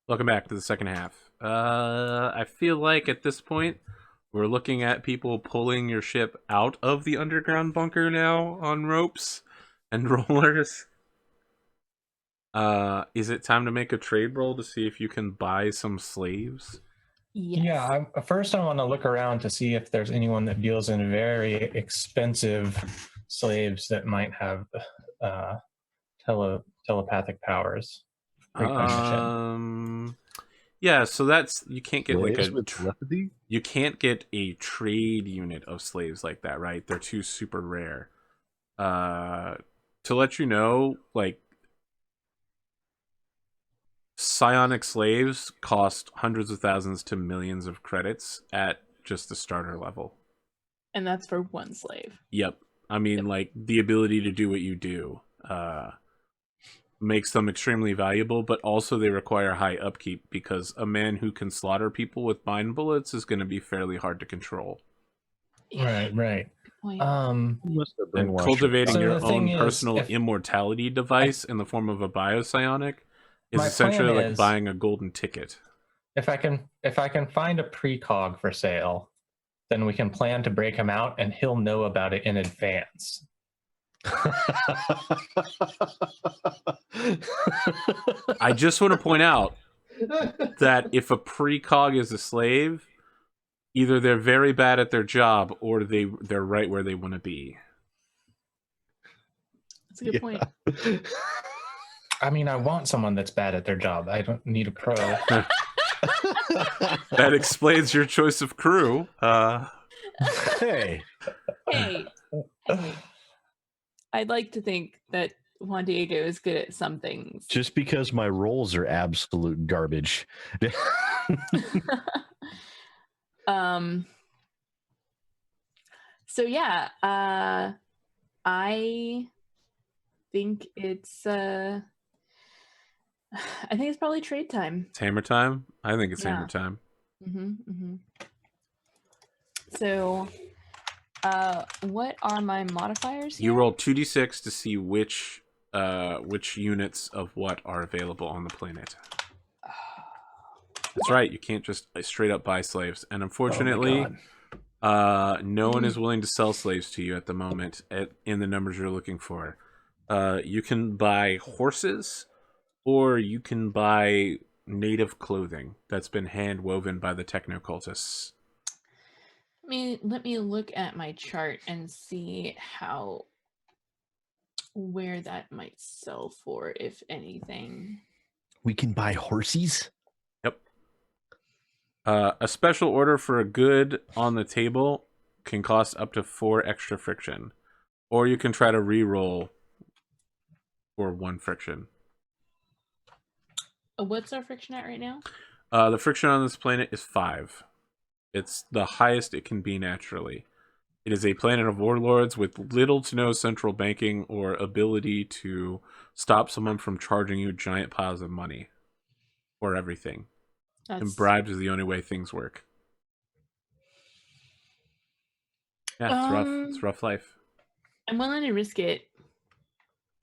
Welcome back to the second half. I feel like at this point, we're looking at people pulling your ship out of the underground bunker now on ropes and rollers. Is it time to make a trade roll to see if you can buy some slaves? Yes. Yeah, first I want to look around to see if there's anyone that deals in very expensive slaves that might have telepathic powers. Precognition. Yeah, so that's you can't get Slaves like with telepathy? you can't get a trade unit of slaves like that, right? They're too super rare. To let you know, like psionic slaves cost hundreds of thousands to millions of credits at just the starter level. And that's for one slave. Yep. I mean, like, the ability to do what you do makes them extremely valuable, but also they require high upkeep because a man who can slaughter people with mind bullets is going to be fairly hard to control. Yeah. Right. Point. And cultivating So your the thing own is, personal if- immortality device in the form of a biopsionic is My essentially plan like is- buying a golden ticket. If I can find a precog for sale, then we can plan to break him out, and he'll know about it in advance. I just want to point out that if a precog is a slave, either they're very bad at their job or they're right where they want to be. That's a good point. I mean, I want someone that's bad at their job. I don't need a pro. That explains your choice of crew. Hey, Hey. I'd like to think that Juan Diego is good at some things. just because my rolls are absolute garbage. So yeah, I think it's probably trade time. It's hammer time? I think it's Yeah. hammer time. So what are my modifiers here? You roll 2d6 to see which units of what are available on the planet. That's right, you can't just straight up buy slaves. And unfortunately, no one is willing to sell slaves to you at the moment in the numbers you're looking for. You can buy horses, or you can buy native clothing that's been hand woven by the techno-cultists. Let me look at my chart and see where that might sell for, if anything. We can buy horses? Yep. A special order for a good on the table can cost up to 4 extra friction. Or you can try to re-roll for 1 friction. What's our friction at right now? The friction on this planet is 5. It's the highest it can be naturally. It is a planet of warlords with little to no central banking or ability to stop someone from charging you giant piles of money for everything. And bribes is the only way things work. Yeah, it's rough. It's rough life. I'm willing to risk it.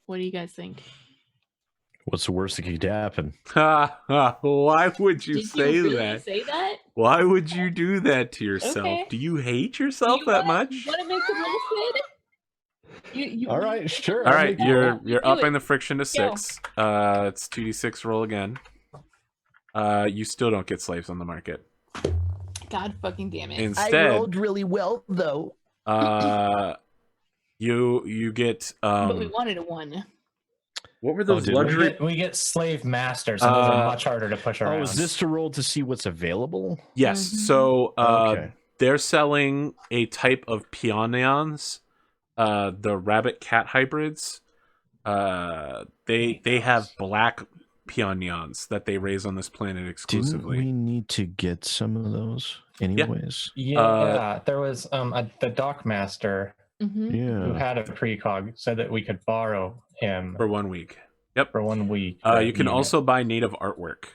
What do you guys think? What's the worst that could happen? Why would you Did say you really that? say that? Why would you do that to yourself? Okay. Do you hate yourself that much? You want to make the roll, Sid? All right, sure. All right, you're Do upping it. the friction to 6. It's 2d6 roll again. You still don't get slaves on the market. God fucking damn it. Instead, I rolled really well, though. you get but we wanted a 1. what were those did we? luxury? We get slave masters, and those are much harder to push around. Oh, is this to roll to see what's available? Yes. So Okay. they're selling a type of peonions, the rabbit cat hybrids. They have black peonions that they raise on this planet exclusively. Didn't we need to get some of those anyways? Yeah, there was the dockmaster who Yeah. had a precog said that we could borrow him For 1 week. Yep. for 1 week. You can also buy native artwork.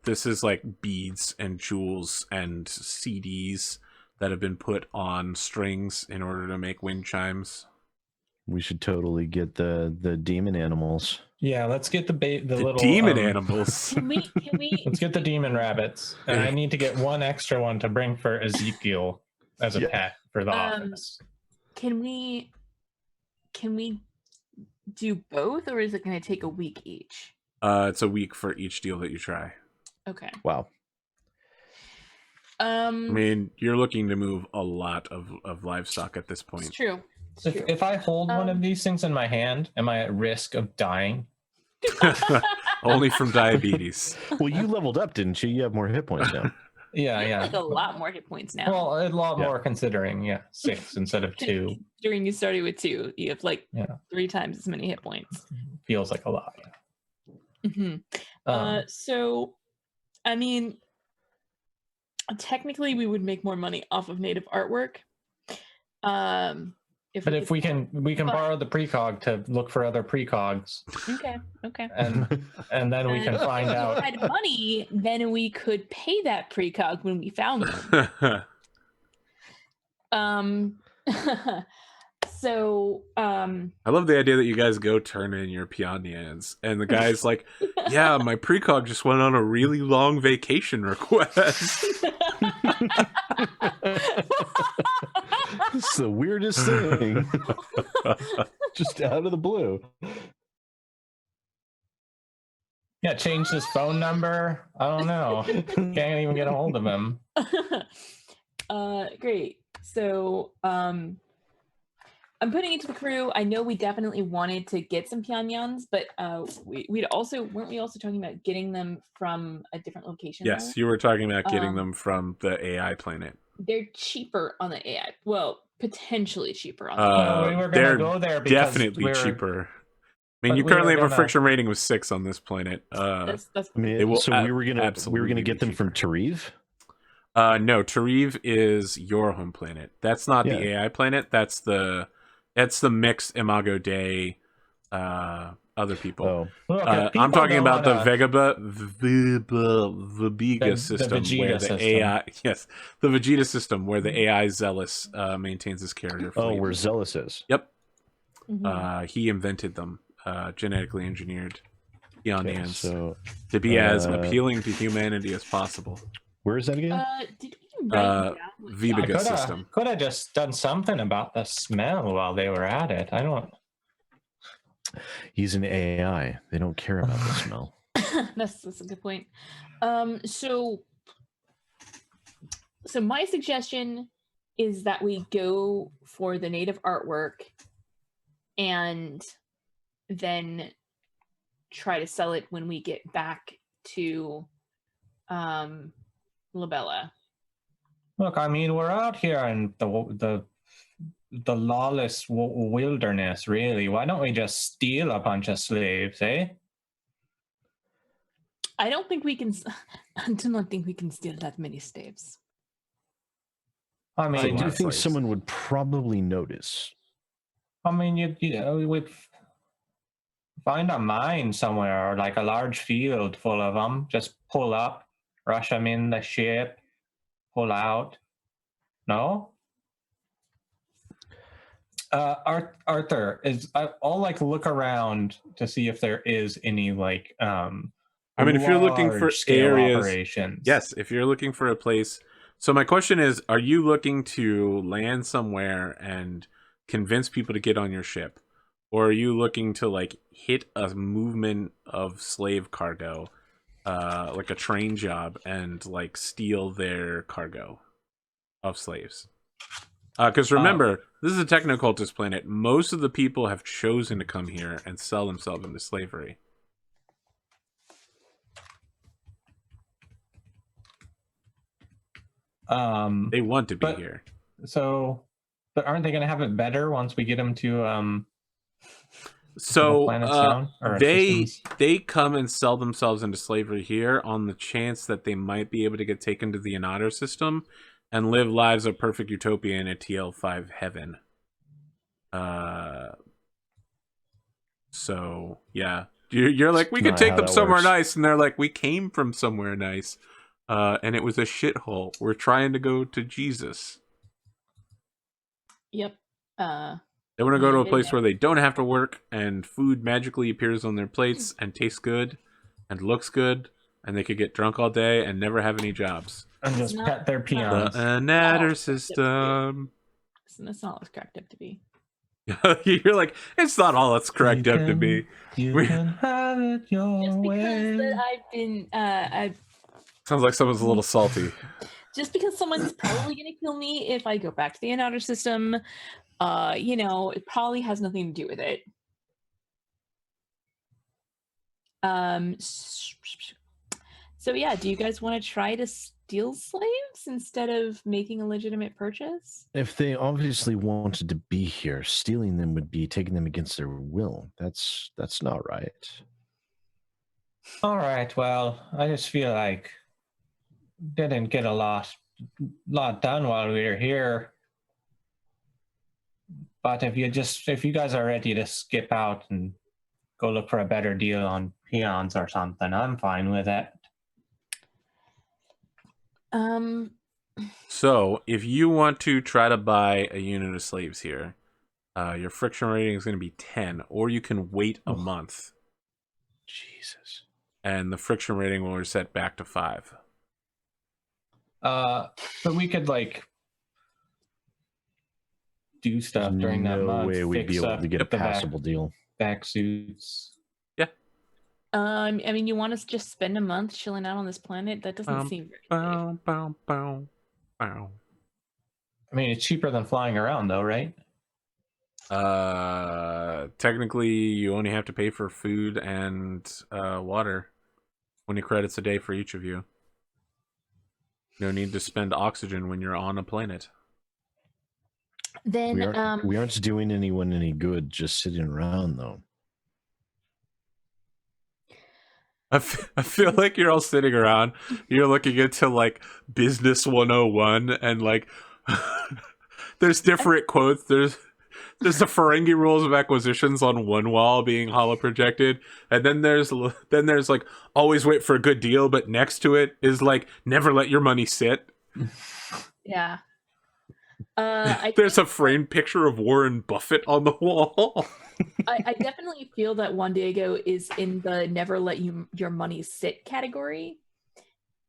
This is like beads and jewels and CDs that have been put on strings in order to make wind chimes. We should totally get the demon animals. Yeah, let's get the The little demon animals. Can we Let's get the demon rabbits, and I need to get one extra one to bring for Ezekiel as a pet for the office. can we do both, or is it going to take a week each? It's a week for each deal that you try. Okay. Wow. I mean, you're looking to move a lot of livestock at this It's point. true. It's true. If I hold one of these things in my hand, am I at risk of dying? Only from diabetes. Well, you leveled up, didn't you? You have more hit points now. Yeah, You have, yeah. like a lot more hit points now. Well, a lot Yeah. more considering, 6 instead of 2 During you started with 2, you have like Yeah. 3 times as many hit points. feels like a lot. hmm So, I mean, technically, we would make more money off of native artwork. But we can borrow the precog to look for other precogs, okay. and then we can find if out. we had money, then we could pay that precog when we found them. So I love the idea that you guys go turn in your Pyongyans, and the guy's like, "Yeah, my precog just went on a really long vacation request." It's the weirdest thing. Just out of the blue. Yeah, change his phone number. I don't know. Can't even get a hold of him. Great. So I'm putting it to the crew. I know we definitely wanted to get some Pyongyans, but we'd also weren't we also talking about getting them from a different location? Yes, though? you were talking about getting them from the AI planet. They're cheaper on the AI. Well, potentially cheaper on the No, we were gonna they're go there because definitely cheaper. I mean, but you we currently were have a gonna- friction rating with 6 on this planet. That's I It mean, will so we were gonna absolutely get be them from Tariv. no, Tariv is your home planet. That's not the Yeah. AI planet. That's the mixed Imago Dei other people. Oh, Look, if I'm people talking don't about the wanna- Vegeta system Vegeta where the system. AI the Vegeta system where the AI Zealous maintains his carrier fleet. oh, where Zealous is. Yep. Mhm. He invented them, genetically engineered Okay, Pyongyans so to be as appealing to humanity as possible. where is that again? Did we write down what Vega Josh- system. Could have just done something about the smell while they were at it. I don't. He's an AI. They don't care about the smell. that's a good point. So my suggestion is that we go for the native artwork and then try to sell it when we get back to Labella. Look, I mean, we're out here in the lawless wilderness. Really, why don't we just steal a bunch of slaves, eh? I don't think we can. I do not think we can steal that many slaves. I I mean, do lot of think slaves. someone would probably notice. you would find a mine somewhere, or like a large field full of them. Just pull up, rush them in the ship, pull out. No. Arthur, I'll like look around to see if there is any like I mean, if you're looking for large-scale areas, operations. yes, if you're looking for a place. So my question is, are you looking to land somewhere and convince people to get on your ship? Or are you looking to like hit a movement of slave cargo, like a train job, and like steal their cargo of slaves? Because remember, this is a technocultist planet. Most of the people have chosen to come here and sell themselves into slavery. They want to be but- here. So, but aren't they going to have it better once we get them to So planets down, or they systems? come and sell themselves into slavery here on the chance that they might be able to get taken to the Anato system and live lives of perfect utopia in a TL5 heaven. So yeah, you're like, we could Not take how them that somewhere works. nice, and they're like, we came from somewhere nice, and it was a shithole. We're trying to go to Jesus. Yep. They want to go to a Yeah, place where they don't have to work and food magically appears on their plates and tastes good and looks good and they could get drunk all day and never have any jobs. And It's just not- pet their The peons. Annatter Oh, system. That's not what's cracked up to be. You're like, it's not all it's cracked up to be. You We- can have it your Just because way. that I've been, Sounds like someone's a little salty. just because someone's probably gonna kill me if I go back to the Annatter system, it probably has nothing to do with it. So yeah, do you guys want to try to steal slaves instead of making a legitimate purchase? If they obviously wanted to be here, stealing them would be taking them against their will. That's not right. All right. Well, I just feel like didn't get a lot done while we were here. But if you guys are ready to skip out and go look for a better deal on peons or something, I'm fine with it. So, if you want to try to buy a unit of slaves here, your friction rating is going to be 10, or you can wait a month, Jesus. and the friction rating will reset back to 5. But we could do stuff during that no month. way we'd be fix able up to get a the passable deal. back suits. I mean, you want us to just spend a month chilling out on this planet? That doesn't seem very safe. Bow, bow, bow, bow. I mean, it's cheaper than flying around, though, right? Technically, you only have to pay for food and water. 20 credits a day for each of you. No need to spend oxygen when you're on a planet. Then, We aren't doing anyone any good just sitting around, though. I feel like you're all sitting around. You're looking into like Business 101 and like there's different quotes. There's the Ferengi rules of acquisitions on one wall being holo projected, and then there's like always wait for a good deal, but next to it is like never let your money sit. yeah. There's a framed picture of Warren Buffett on the wall. I definitely feel that Juan Diego is in the never let your money sit category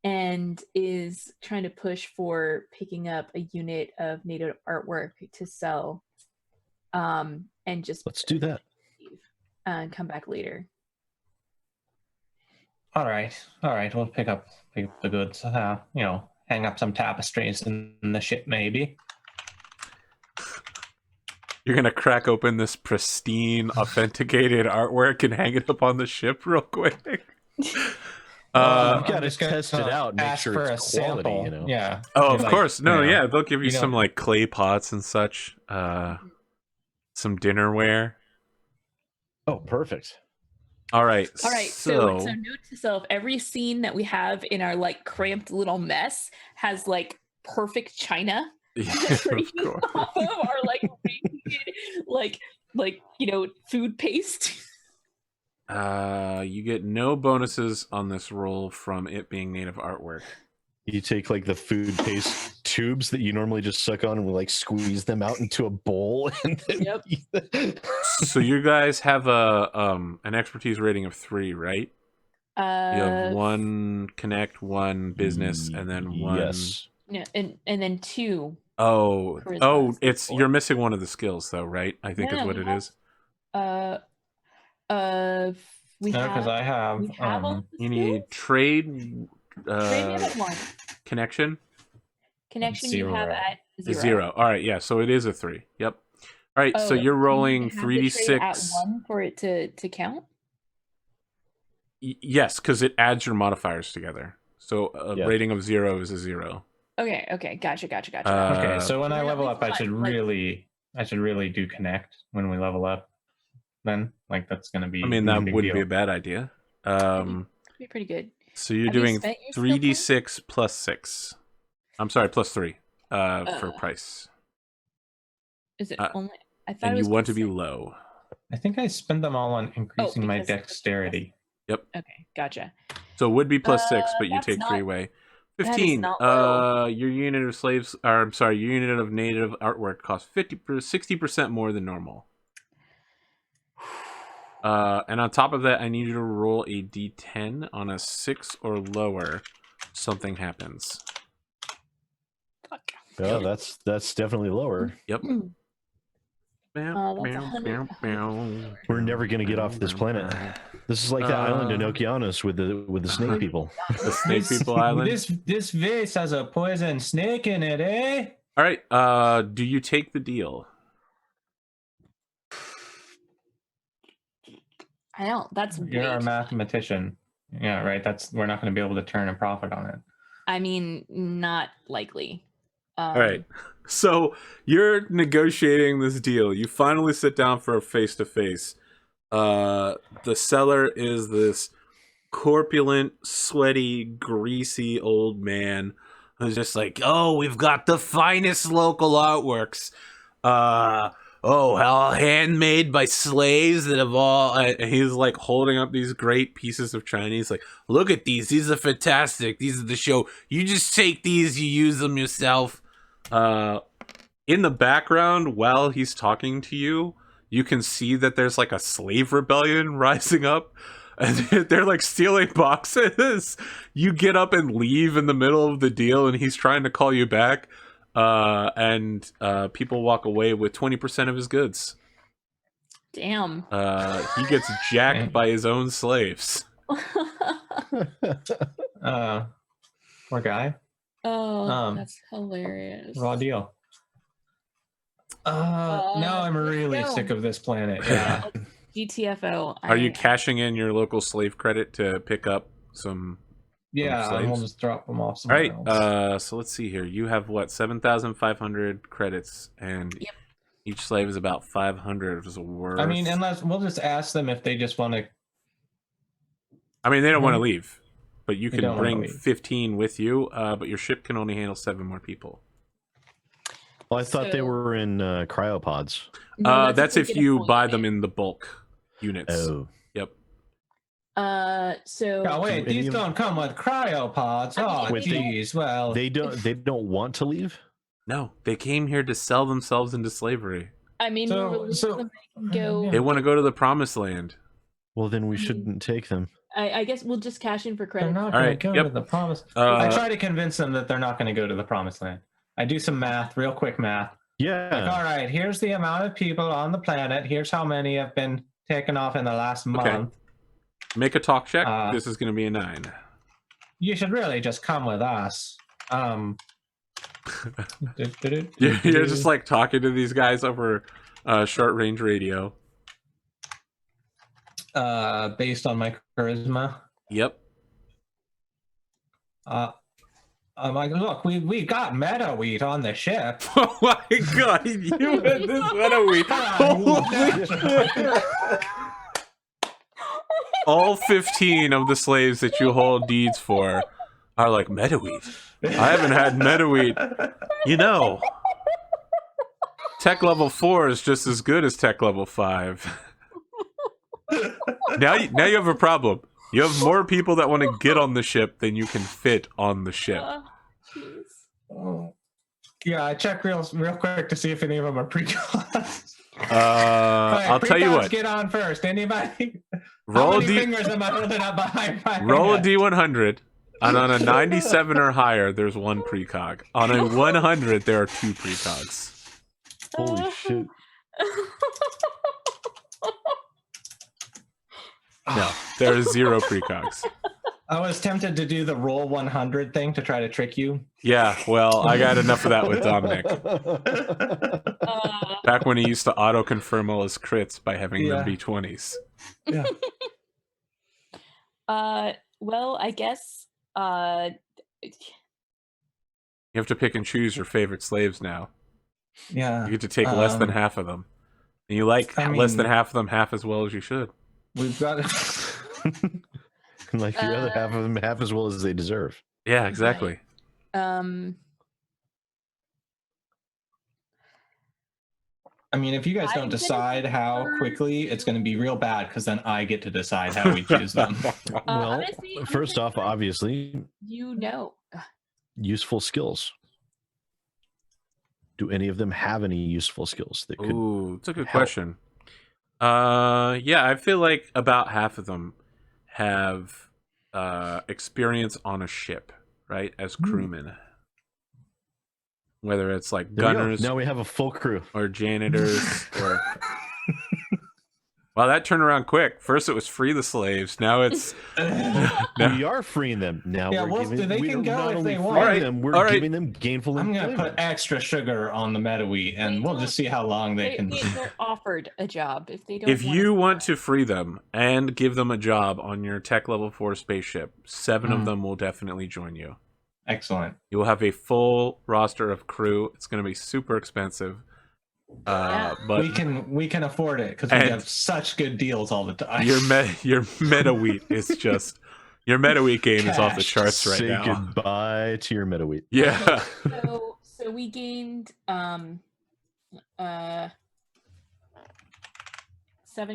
and is trying to push for picking up a unit of native artwork to sell. And just Let's do that. and come back later. All right. We'll pick up the goods. Hang up some tapestries in the ship, maybe. You're gonna crack open this pristine, authenticated artwork and hang it up on the ship real quick. You gotta I'm just gonna test it out, make ask sure for it's a quality, sample. you know? Yeah. Oh, of Like, course. No, you know, yeah, they'll give you you some know- like clay pots and such. Some dinnerware. Oh, perfect. All right. All right, so note to self: every scene that we have in our like cramped little mess has like perfect china. Yeah, Right of course. off of our like radiated, food paste. You get no bonuses on this roll from it being native artwork. You take like the food paste tubes that you normally just suck on and we like squeeze them out into a bowl and then Yep. eat them. So you guys have an expertise rating of 3, right? You have 1 connect, 1 business, and then 1. Yes. Yeah, and then 2. Oh, Charisma is it's 4. you're missing one of the skills though, right? I think is No, what we it have- is. We No, because I have. we have all the You need skills? trade, Trade we have at 1. connection. Connection you have 0. at 0. 0. All right, yeah. So it is a 3. Yep. All right. So Oh, you're you rolling have to trade 3d6. at 1 for it to count. Yes, because it adds your modifiers together. So a Yeah. rating of 0 is a 0. Okay, gotcha. Okay, so when I Then at level least up, I should one, like- really do connect when we level up. Then, that's gonna be. I mean, no that big wouldn't be deal. a bad idea. Be pretty good. So you're Have you doing spent your skill 3d6 plus 6. I'm sorry, plus 3 for price. Is it Uh, only? I thought And it was you want to plus be 6. low. I think I spend them all on increasing my because- dexterity. Okay, gotcha. So it would be plus 6, but you that's take 3 not- away. That is 15. not low. Your unit of slaves, or I'm sorry, your unit of native artwork costs 60% more than normal. And on top of that, I need you to roll a d10 on a 6 or lower. Something happens. Fuck. Oh, that's definitely lower. Yep. That's 100. We're never gonna get off this planet. This is like that island in Okeanos with the snake people. The snake people island. This vase has a poison snake in it, eh? All right. Do you take the deal? I don't. That's You're way a too- mathematician. Yeah, right. We're not going to be able to turn a profit on it. I mean, not likely. All right. So you're negotiating this deal. You finally sit down for a face-to-face. The seller is this corpulent, sweaty, greasy old man who's just like, oh, we've got the finest local artworks. All handmade by slaves that have all... and he's like holding up these great pieces of Chinese. Like, look at these. These are fantastic. These are the show. You just take these, you use them yourself. In the background, while he's talking to you, you can see that there's like a slave rebellion rising up. And they're like stealing boxes. You get up and leave in the middle of the deal, and he's trying to call you back. And people walk away with 20% of his goods. Damn. He gets jacked by his own slaves. Poor guy. Oh, that's hilarious. Raw deal. Now I'm really no. sick of this planet. Yeah. GTFO. Are you cashing in your local slave credit to pick up some Yeah, slaves? we'll just drop them off All somewhere right. else. So let's see here. You have what, 7,500 credits, and Yep. each slave is about 500 worth. I mean, unless we'll just ask them if they just want to. I mean, they don't want to leave, but you They can don't wanna bring leave. 15 with you. But your ship can only handle 7 more people. Well, I thought they So- were in cryopods. No, That's if get a you full buy unit. them in the bulk units. Oh, Yep. So Oh wait, any these of- don't come with cryopods. Oh, Wait, geez. Well, they don't want to leave. No, they came here to sell themselves into slavery. I mean, So- we'll release so- them and go. Yeah. They want to go to the promised land. Well, then we shouldn't take them. I guess we'll just cash in for they're credit. not All going right, to go yep. to the promise. I Uh, try to convince them that they're not going to go to the promised land. I do some math, real quick math. Yeah. Like, all right, here's the amount of people on the planet. Here's how many have been taken off in the last month. make a talk check. Uh, This is going to be a 9. You should really just come with us. You're just like talking to these guys over short range radio. Based on my charisma. Yep. I'm like, look, we got meta wheat on the ship. Oh my god, you had this meta week. Holy shit. All 15 of the slaves that you hold deeds for are like, meta wheat? I haven't had meta wheat. You know, tech level 4 is just as good as tech level 5. Now you have a problem. You have more people that want to get on the ship than you can fit on the ship. Jeez. Oh. Yeah, I check real quick to see if any of them are pre-class. I'll tell you what. Get on first. Anybody? Roll How a many D. fingers am I holding up behind my Roll a hand? D100, and on a 97 or higher, there's 1 precog. On a 100, there are 2 precogs. Holy shit. No, there are 0 precogs. I was tempted to do the roll 100 thing to try to trick you. Yeah, well, I got enough of that with Dominic. Back when he used to auto-confirm all his crits by having them be 20s. Yeah. Well, I guess You have to pick and choose your favorite slaves now. Yeah. You get to take less than half of them. And you like less than mean- half of them half as well as you should. We've got Like the other half of them half as well as they deserve. Yeah, exactly. I mean, if you guys I'm don't gonna decide how prefer- quickly, it's going to be real bad because then I get to decide how we choose them. Well, honestly, I'm first gonna off, obviously, you know. useful skills? Do any of them have any useful skills that could? Ooh, it's a good help? question. Yeah, I feel like about half of them have experience on a ship, right, as crewmen. Whether it's like There we go. gunners Now we have a full crew. or janitors or. Wow, that turned around quick. First it was free the slaves. Now it's We are freeing them now. Yeah, we're well, giving, they we can are go not if only they freeing want. Alright, them, we're alright. giving them gainful I'm employment. gonna put extra sugar on the meta wheat, and we'll just see how long they can. They're offered a job if they don't. If you want to free them and give them a job on your tech level 4 spaceship, 7 of them will definitely join you. Excellent. You will have a full roster of crew. It's going to be super expensive. But we can afford it because we And- have such good deals all the time. your meta wheat is just your meta wheat game is off the Cash. charts right Say now. goodbye to your meta wheat. Yeah. So we gained 7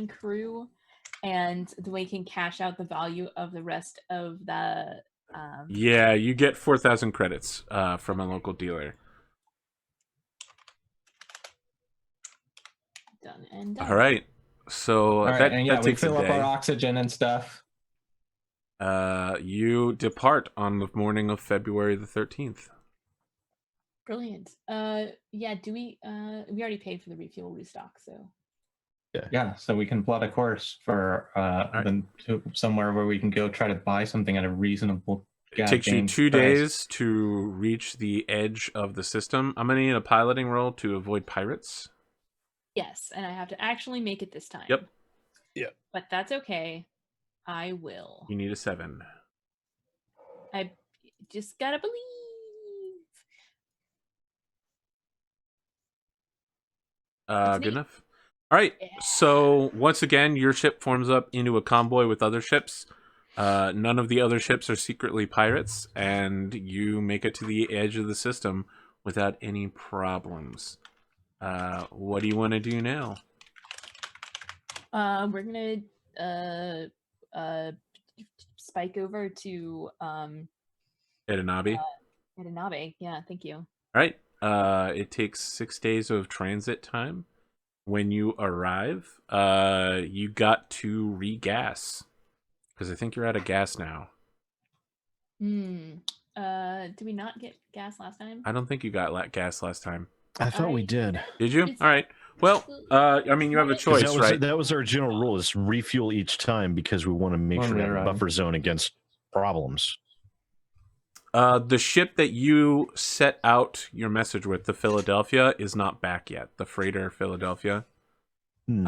crew, and we can cash out the value of the rest of the. Yeah, you get 4,000 credits from a local dealer. Done and done. All right. So all right, that, and yeah, that we takes a fill up our day. oxygen and stuff. You depart on the morning of February the 13th. Brilliant. Yeah. Do we? We already paid for the refuel restock, so. Yeah, so we can plot a course for to somewhere where we can go try to buy something at a reasonable. It takes you goddamn 2 price. days to reach the edge of the system. I'm going to need a piloting roll to avoid pirates. Yes, and I have to actually make it this time. Yep. Yep. But that's okay. I will. You need a 7. I just gotta believe. That's Good neat. enough. All right. Yeah. So once again, your ship forms up into a convoy with other ships. None of the other ships are secretly pirates, and you make it to the edge of the system without any problems. What do you want to do now? We're gonna spike over to Edanabe. Edanabe. Yeah, thank you. All right. It takes 6 days of transit time. When you arrive, you got to regas. Because I think you're out of gas now. Did we not get gas last time? I don't think you got gas last time. I thought we did. Did you? It's- All right. Well, I mean, you have a 'Cause choice, right? That was our general rule: is refuel each time because we want to make When sure we to have a arrive. buffer zone against problems. The ship that you set out your message with, the Philadelphia, is not back yet. The freighter Philadelphia. Hmm.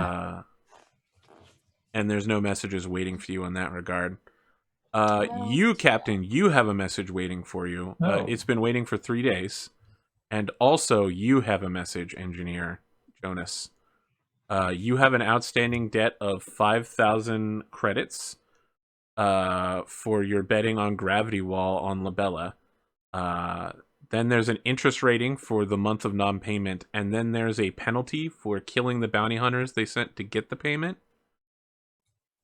And there's no messages waiting for you in that regard. Well, You, Captain, you have a message waiting for you. Oh. It's been waiting for 3 days. And also, you have a message, Engineer Jonas. You have an outstanding debt of 5,000 credits for your betting on Gravity Wall on Labella. Then there's an interest rating for the month of non-payment, and then there's a penalty for killing the bounty hunters they sent to get the payment.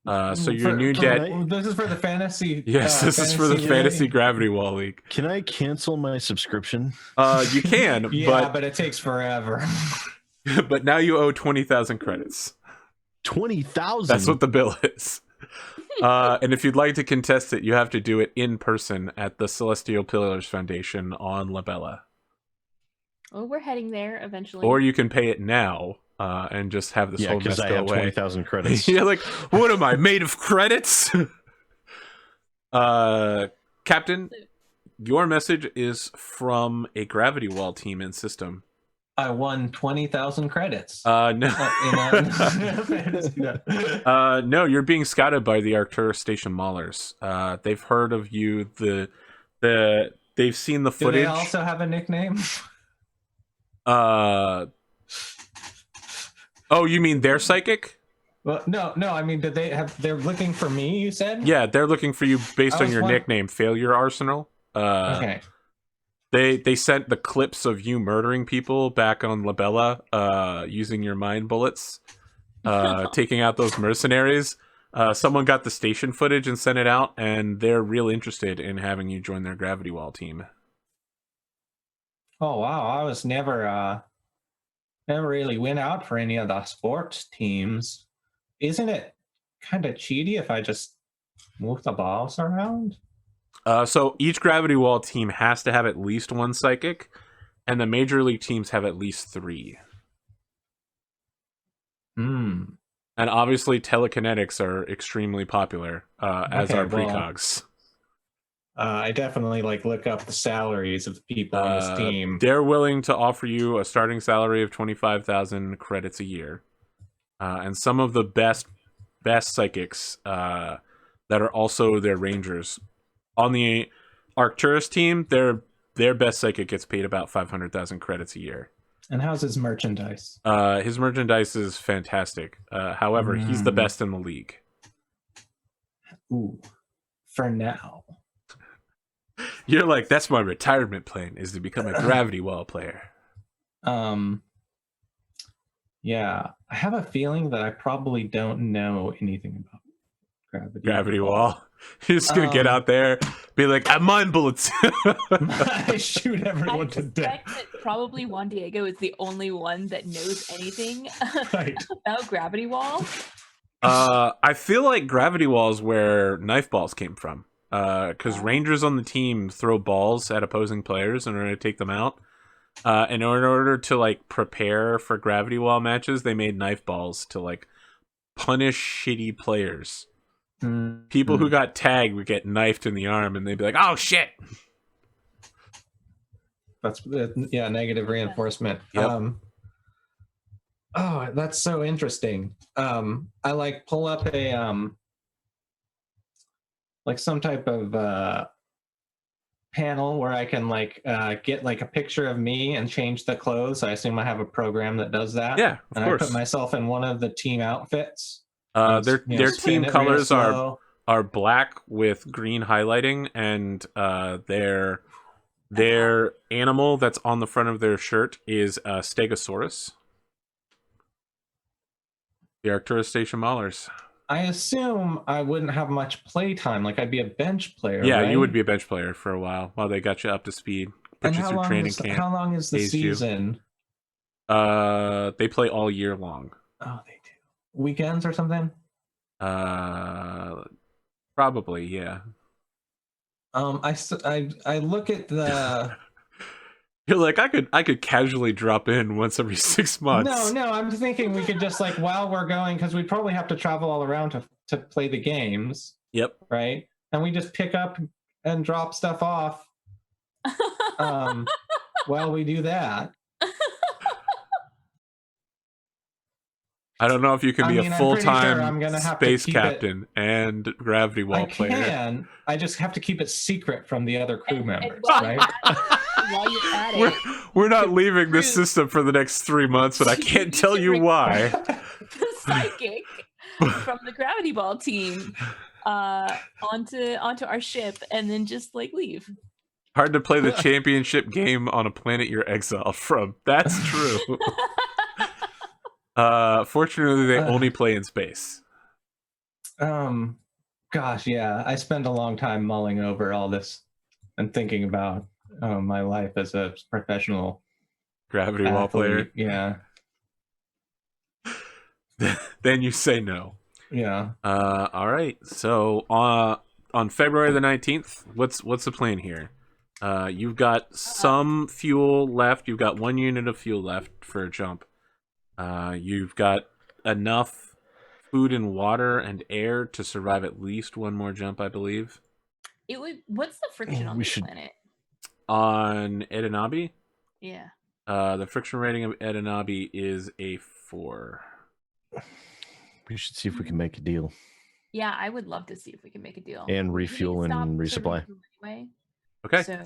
So your new debt... This is for the fantasy. Yes, this is for the Fantasy League. Gravity Wall League. Can I cancel my subscription? You can, Yeah, but it takes forever. but now you owe 20,000 credits. 20,000. That's what the bill is. And if you'd like to contest it, you have to do it in person at the Celestial Pillars Foundation on Labella. Well, we're heading there eventually. Or you can pay it now and just have this Yeah, whole mess because I go have away. 20,000 credits. You're like, what am I, made of credits? Captain, your message is from a Gravity Wall team in system. I won 20,000 credits. No. No. No, you're being scouted by the Arcturus Station Maulers. They've heard of you. They've seen the Do footage. they also have a nickname? Oh, you mean they're psychic? Well, no. I mean, did they have? They're looking for me. You said. Yeah, they're looking for you based I on was your wondering- nickname, Failure Arsenal. Okay. They sent the clips of you murdering people back on Labella, using your mind bullets, taking out those mercenaries. Someone got the station footage and sent it out, and they're real interested in having you join their Gravity Wall team. Oh wow, I was never really went out for any of the sports teams. Isn't it kind of cheaty if I just move the balls around? So each Gravity Wall team has to have at least one psychic, and the major league teams have at least 3. Hmm. And obviously, telekinetics are extremely popular, as Okay, are well, precogs. I definitely look up the salaries of the people on this team. They're willing to offer you a starting salary of 25,000 credits a year, and some of the best psychics that are also their rangers on the Arcturus team. Their best psychic gets paid about 500,000 credits a year. And how's his merchandise? His merchandise is fantastic. However, he's the best in the league. Ooh, for now. You're like, that's my retirement plan, is to become a Gravity Wall player. Yeah, I have a feeling that I probably don't know anything about Gravity Wall. You're just gonna get out there, be like, I'm mine bullets. I shoot everyone I to death. suspect that probably Juan Diego is the only one that knows anything Right. about Gravity Wall. I feel like Gravity Wall is where knife balls came from. Because Rangers on the team throw balls at opposing players in order to take them out. And in order to prepare for Gravity Wall matches, they made knife balls to punish shitty players. People who got tagged would get knifed in the arm, and they'd be like, "Oh shit!" That's negative reinforcement. Yep. Oh, that's so interesting. I pull up a some type of panel where I can get a picture of me and change the clothes. I assume I have a program that does that. Yeah, of course. I put myself in one of the team outfits. Their team colors are black with green highlighting, and their animal that's on the front of their shirt is a Stegosaurus. The Arcturus Station Maulers. I assume I wouldn't have much play time. I'd be a bench player. Yeah, right? you would be a bench player for a while they got you up to speed. And how long is the season? They play all year long. Oh, they do. Weekends or something? Probably, yeah. I look at the. You're like, I could casually drop in once every 6 months. No, I'm thinking we could just while we're going, because we probably have to travel all around to play the games. Yep. Right, and we just pick up and drop stuff off. While we do that. I don't know if you can be a full-time space captain and Gravity Wall player. I can. I just have to keep it secret from the other crew members, right? While you're at it, we're not leaving this system for the next 3 months, but I can't tell you why. The psychic from the Gravity Ball team onto our ship, and then just leave. Hard to play the championship game on a planet you're exiled from. That's true. Fortunately, they only play in space. Gosh, yeah. I spend a long time mulling over all this and thinking about my life as a professional Gravity Wall player. Yeah. Then you say no. Yeah. All right. So on February the 19th, what's the plan here? You've got some fuel left. You've got 1 unit of fuel left for a jump. You've got enough food and water and air to survive at least one more jump, I believe. What's the friction on this planet? On Edinabi? Yeah. The friction rating of Edinabi is a 4. We should see if we can make a deal. Yeah, I would love to see if we can make a deal. And refuel and resupply. Anyway, okay. So,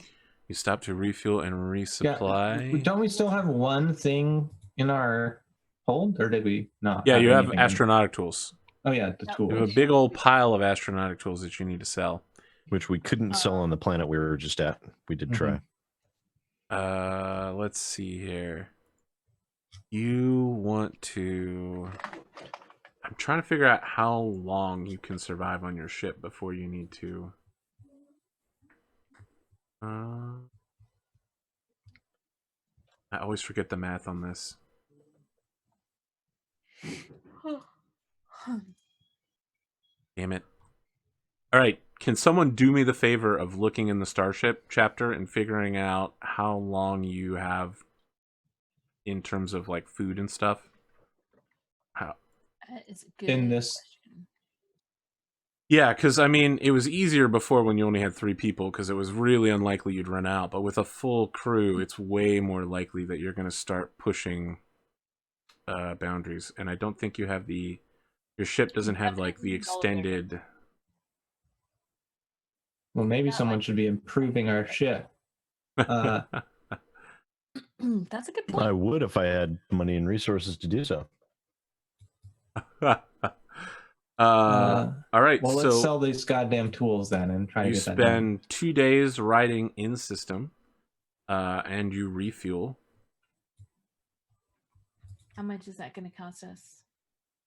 you stop to refuel and resupply. Yeah. Don't we still have one thing in our hold, or did we not? Yeah, you have astronautic tools. Oh yeah, the tools. You have a big old pile of astronautic tools that you need to sell. Which we couldn't sell on the planet we were just at. We did try. Let's see here. You want to... I'm trying to figure out how long you can survive on your ship before you need to... I always forget the math on this. Damn it. All right, can someone do me the favor of looking in the Starship chapter and figuring out how long you have in terms of like food and stuff? How? That is a good In this, question. Yeah, because I mean, it was easier before when you only had 3 people because it was really unlikely you'd run out. But with a full crew, it's way more likely that you're going to start pushing boundaries. And I don't think you have the... Your ship doesn't have like the extended... well, maybe That someone might- should be improving our ship. Uh, That's a good point. I would if I had money and resources to do so. all right, well, so let's sell these goddamn tools then and try to you get that done. spend 2 days riding in system, and you refuel. How much is that going to cost us?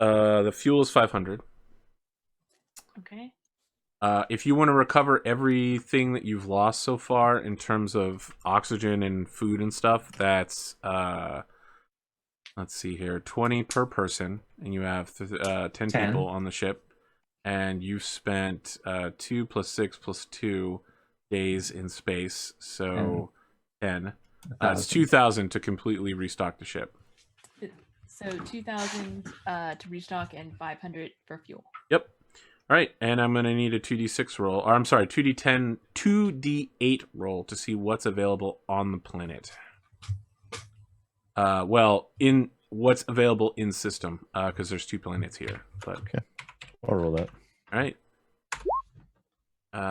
The fuel is 500. Okay. If you want to recover everything that you've lost so far in terms of oxygen and food and stuff, that's let's see here, 20 per person, and you have 10 people on the ship, and you've spent 2 plus 6 plus 2 days in space, so 10. It's 2,000 to completely restock the ship. So 2,000 to restock and 500 for fuel. Yep. All right, and I'm going to need a 2d6 roll, or I'm sorry, 2d8 roll to see what's available on the planet. Well, in what's available in system, because there's 2 planets here. But Okay, I'll roll that. all right,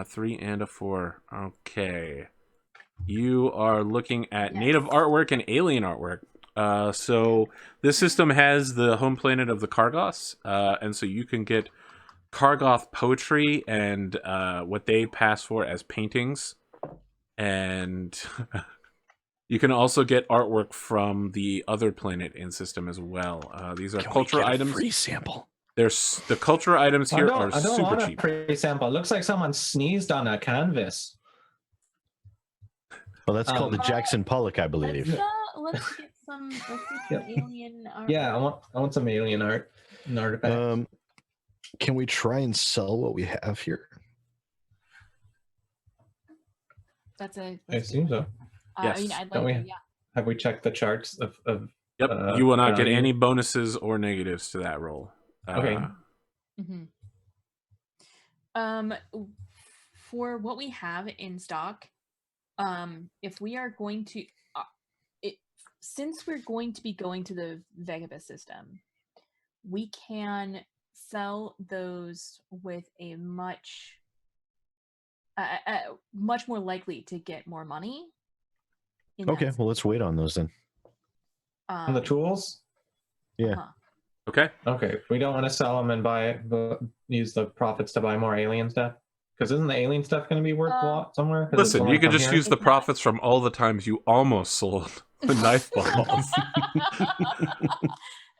3 and a 4. Okay, you are looking at native artwork and alien artwork. So this system has the home planet of the Kargoths, and so you can get Kargoth poetry and what they pass for as paintings, and you can also get artwork from the other planet in system as well. These are culture items. Free sample. There's the culture items here are I don't super want cheap. a free sample. It looks like someone sneezed on a canvas. Well, that's called the Jackson Pollock, I believe. Let's get some alien art. Yeah, I want some alien art and artifacts. Can we try and sell what we have here? That's a. I assume so. Yes. I mean, I'd Don't like we- to, yeah. Have we checked the charts of Yep, you will not get value? any bonuses or negatives to that roll. Okay. Mm-hmm. For what we have in stock, if we are going to, since we're going to be going to the Vegabus system, we can sell those with a much more likely to get more money. Okay, well, let's wait on those then. And the tools? Yeah. Okay. Okay, we don't want to sell them and use the profits to buy more alien stuff? Because isn't the alien stuff going to be worth a lot somewhere? 'Cause it's Listen, somewhere you could from just here? use the profits from all the times you almost sold the knife balls.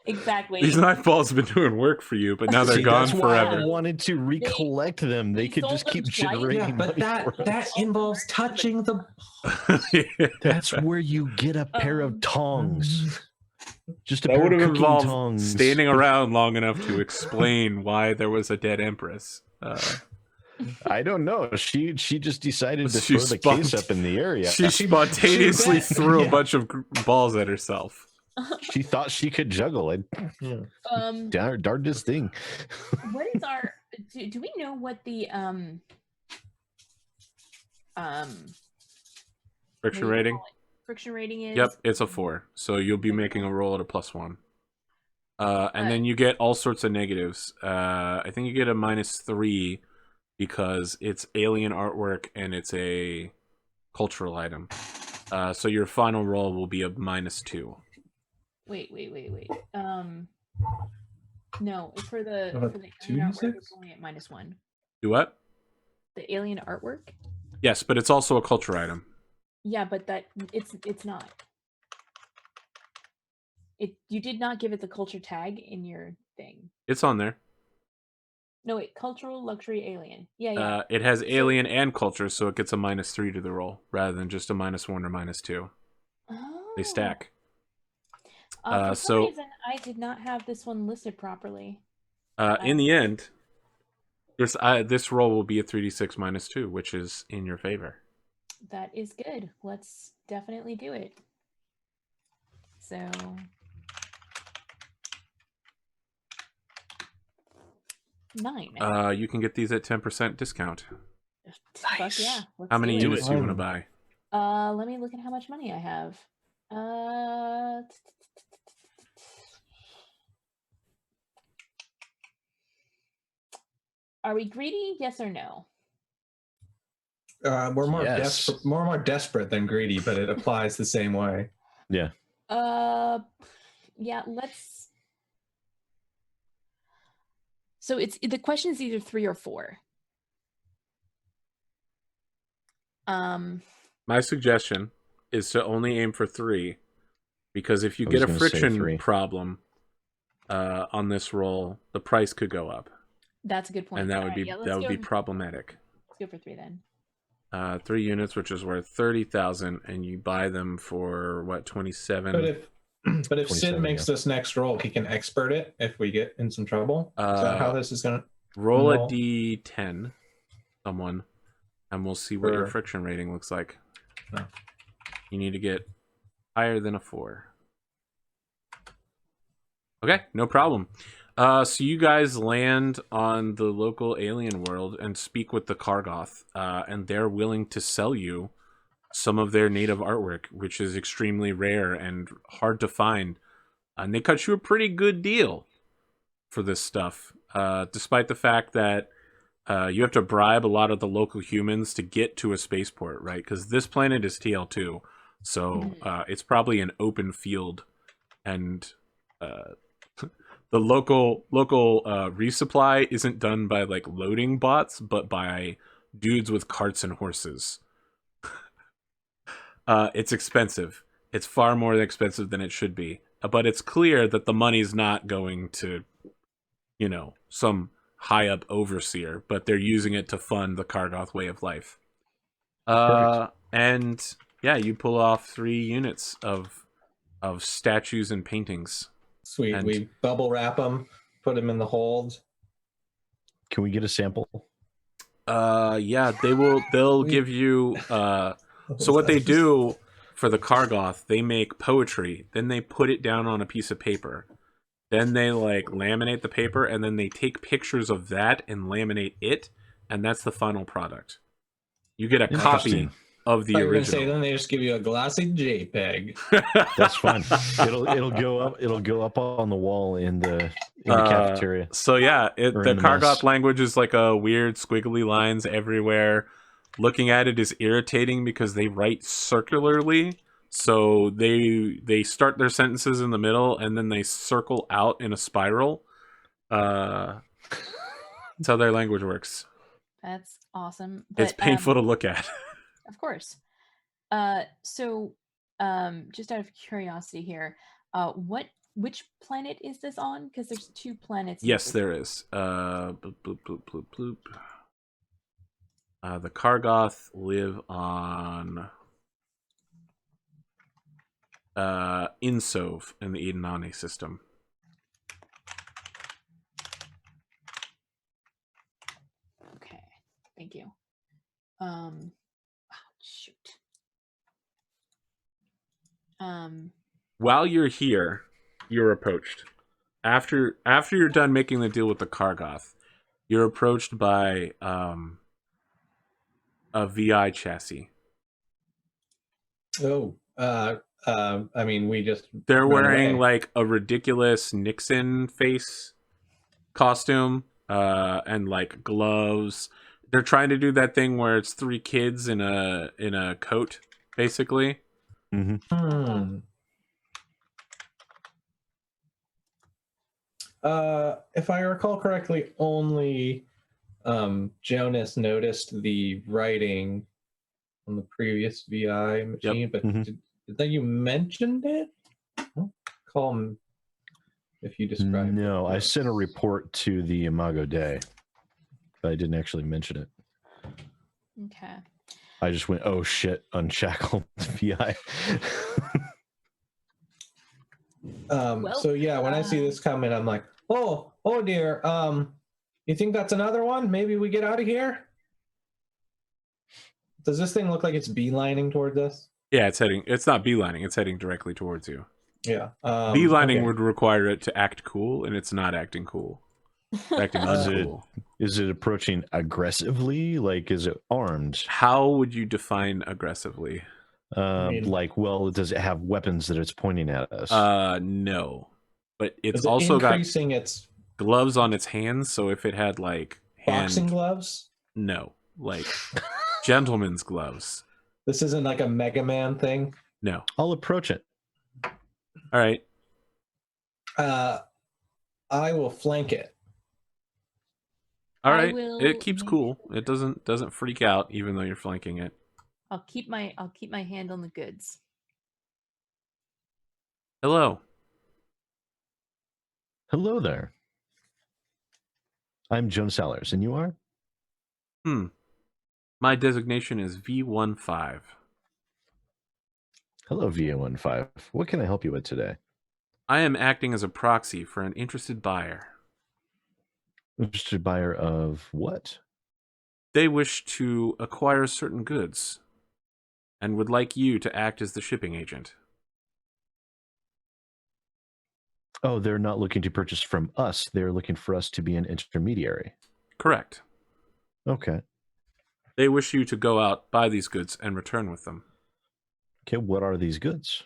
Exactly. These knife balls have been doing work for you, but now they're See, gone that's why I forever. wanted to recollect them. They could sold just them keep twice? generating Yeah, but money for that us. involves touching the... That's where you get a pair of tongs. Just a That pair would of have cooking involved tongs. standing around long enough to explain why there was a dead empress. I don't know. She just decided to She throw the case up in the area. She spontaneously she threw a yeah. bunch of balls at herself. She thought she could juggle it. Darndest thing. What is our? Do we know what the Friction what do you rating? call it? Friction rating is? Yep, it's a 4. So you'll be making a roll at a +1. And then you get all sorts of negatives. I think you get a -3 because it's alien artwork and it's a cultural item. So your final roll will be a -2. Wait. No, for the Two alien D6? artwork, it's only at -1. Do what? The alien artwork? Yes, but it's also a culture item. Yeah, but it's not. You did not give it the culture tag in your thing. It's on there. No, wait, cultural luxury alien. Yeah. It has alien and culture, so it gets a -3 to the roll rather than just a -1 or -2. They stack. For some so- reason, I did not have this one listed properly. In the end, this roll will be a 3d6 minus 2, which is in your favor. That is good. Let's definitely do it. So 9. You can get these at 10% discount. Fuck yeah. Let's How many do it. units do you want to buy? Let me look at how much money I have. Are we greedy? Yes or no? We're more Yes. more desperate than greedy, but it applies the same way. Yeah. Yeah, let's. So the question is either 3 or 4. My suggestion is to only aim for 3, because if you I get was a gonna say friction 3. problem on this roll, the price could go up, That's a good point. and that would Alright, be yeah, that would be problematic. Let's go for 3 then. 3 units, which is worth 30,000, and you buy them for what, 27? But if Sid 27, makes this next roll, he can expert it if we get in some trouble. Is that how this is gonna Roll a roll? d10, someone, and we'll see what your Sure. friction rating looks like. Oh. You need to get higher than a 4. Okay, no problem. So you guys land on the local alien world and speak with the Kargoth, and they're willing to sell you some of their native artwork, which is extremely rare and hard to find. And they cut you a pretty good deal for this stuff, despite the fact that you have to bribe a lot of the local humans to get to a spaceport, right? Because this planet is TL2, so it's probably an open field, and the local resupply isn't done by like loading bots, but by dudes with carts and horses. It's expensive. It's far more expensive than it should be. But it's clear that the money's not going to, some high up overseer, but they're using it to fund the Kargoth way of life. And yeah, you pull off 3 units of statues and paintings. Sweet. And- we bubble wrap them, put them in the hold. Can we get a sample? Yeah, they'll give you so what they do for the Kargoth, they make poetry, then they put it down on a piece of paper. Then they like laminate the paper, and then they take pictures of that and laminate it, and that's the final product. You get a copy Interesting. of the I was gonna say, original. then they just give you a glossy JPEG. That's fine. It'll go up. It'll go up on the wall in the cafeteria. So yeah, Or the in the Kargoth mess. language is like a weird squiggly lines everywhere. Looking at it is irritating because they write circularly. So they start their sentences in the middle and then they circle out in a spiral. That's how their language works. That's awesome. It's But, painful to look at. Of course. So, just out of curiosity here, which planet is this on? Because there's 2 planets. Yes, there is. Bloop, bloop, bloop, bloop, bloop. The Kargoth live on Insov in the Edenani system. Okay, thank you. Shoot. While you're here, you're approached. After you're done making the deal with the Kargoth, you're approached by a VI chassis. Oh, I mean, we just They're run wearing away. like a ridiculous Nixon face costume and like gloves. They're trying to do that thing where it's 3 kids in a coat, basically. Hmm. If I recall correctly, only Jonas noticed the writing on the previous VI machine, but Mhm. did you mentioned it? Call him if you describe. No, I sent a report to the Imago Dei, but I didn't actually mention it. Okay. I just went, "Oh shit, unshackled VI." Well, So yeah, when I see this coming, I'm like, oh dear. You think that's another one? Maybe we get out of here? Does this thing look like it's beelining towards us? Yeah, it's not beelining, it's heading directly towards you. Yeah. Beelining okay. would require it to act cool, and it's not acting cool. It's acting Is it- uncool. Is it approaching aggressively? Like, is it armed? How would you define aggressively? mean- Like, well, does it have weapons that it's pointing at us? No. But it's Is it also got increasing its gloves on its hands, so if it had like boxing gloves? No. Like gentleman's gloves. This isn't like a Mega Man thing. No. I'll approach it. All right. I will flank it. All I right. will It keeps make- cool. It doesn't freak out even though you're flanking it. I'll keep my hand on the goods. Hello. Hello there. I'm Joan Sellers, and you are? My designation is V15. Hello, VA15. What can I help you with today? I am acting as a proxy for an interested buyer. Interested buyer of what? They wish to acquire certain goods and would like you to act as the shipping agent. Oh, they're not looking to purchase from us. They're looking for us to be an intermediary. Correct. Okay. They wish you to go out, buy these goods, and return with them. Okay, what are these goods?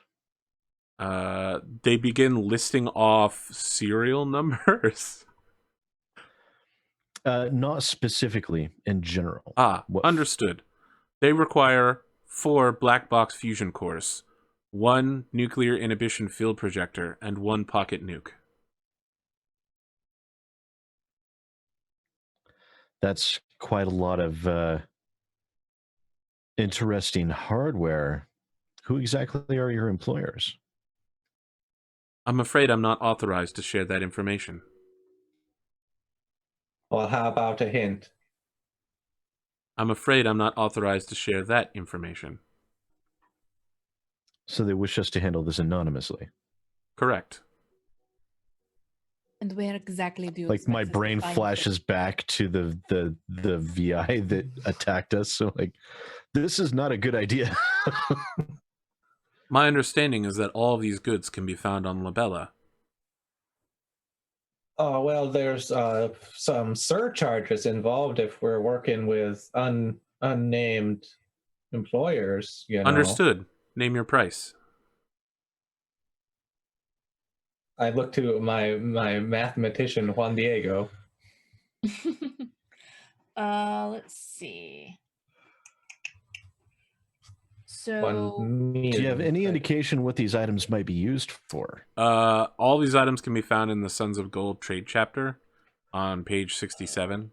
They begin listing off serial numbers. Not specifically, in general. What- Understood. They require 4 black box fusion cores, 1 nuclear inhibition field projector, and 1 pocket nuke. That's quite a lot of interesting hardware. Who exactly are your employers? I'm afraid I'm not authorized to share that information. Well, how about a hint? I'm afraid I'm not authorized to share that information. So they wish us to handle this anonymously. Correct. And where exactly do you Like my expect us to brain find flashes back to the VI that attacked us. So like, this is not a good idea. My understanding is that all of these goods can be found on Labella. Oh, well, there's some surcharges involved if we're working with unnamed employers, you know. Understood. Name your price. I look to my mathematician, Juan Diego. Let's see. So Do you have any indication what these items might be used for? All these items can be found in the Sons of Gold trade chapter on page 67.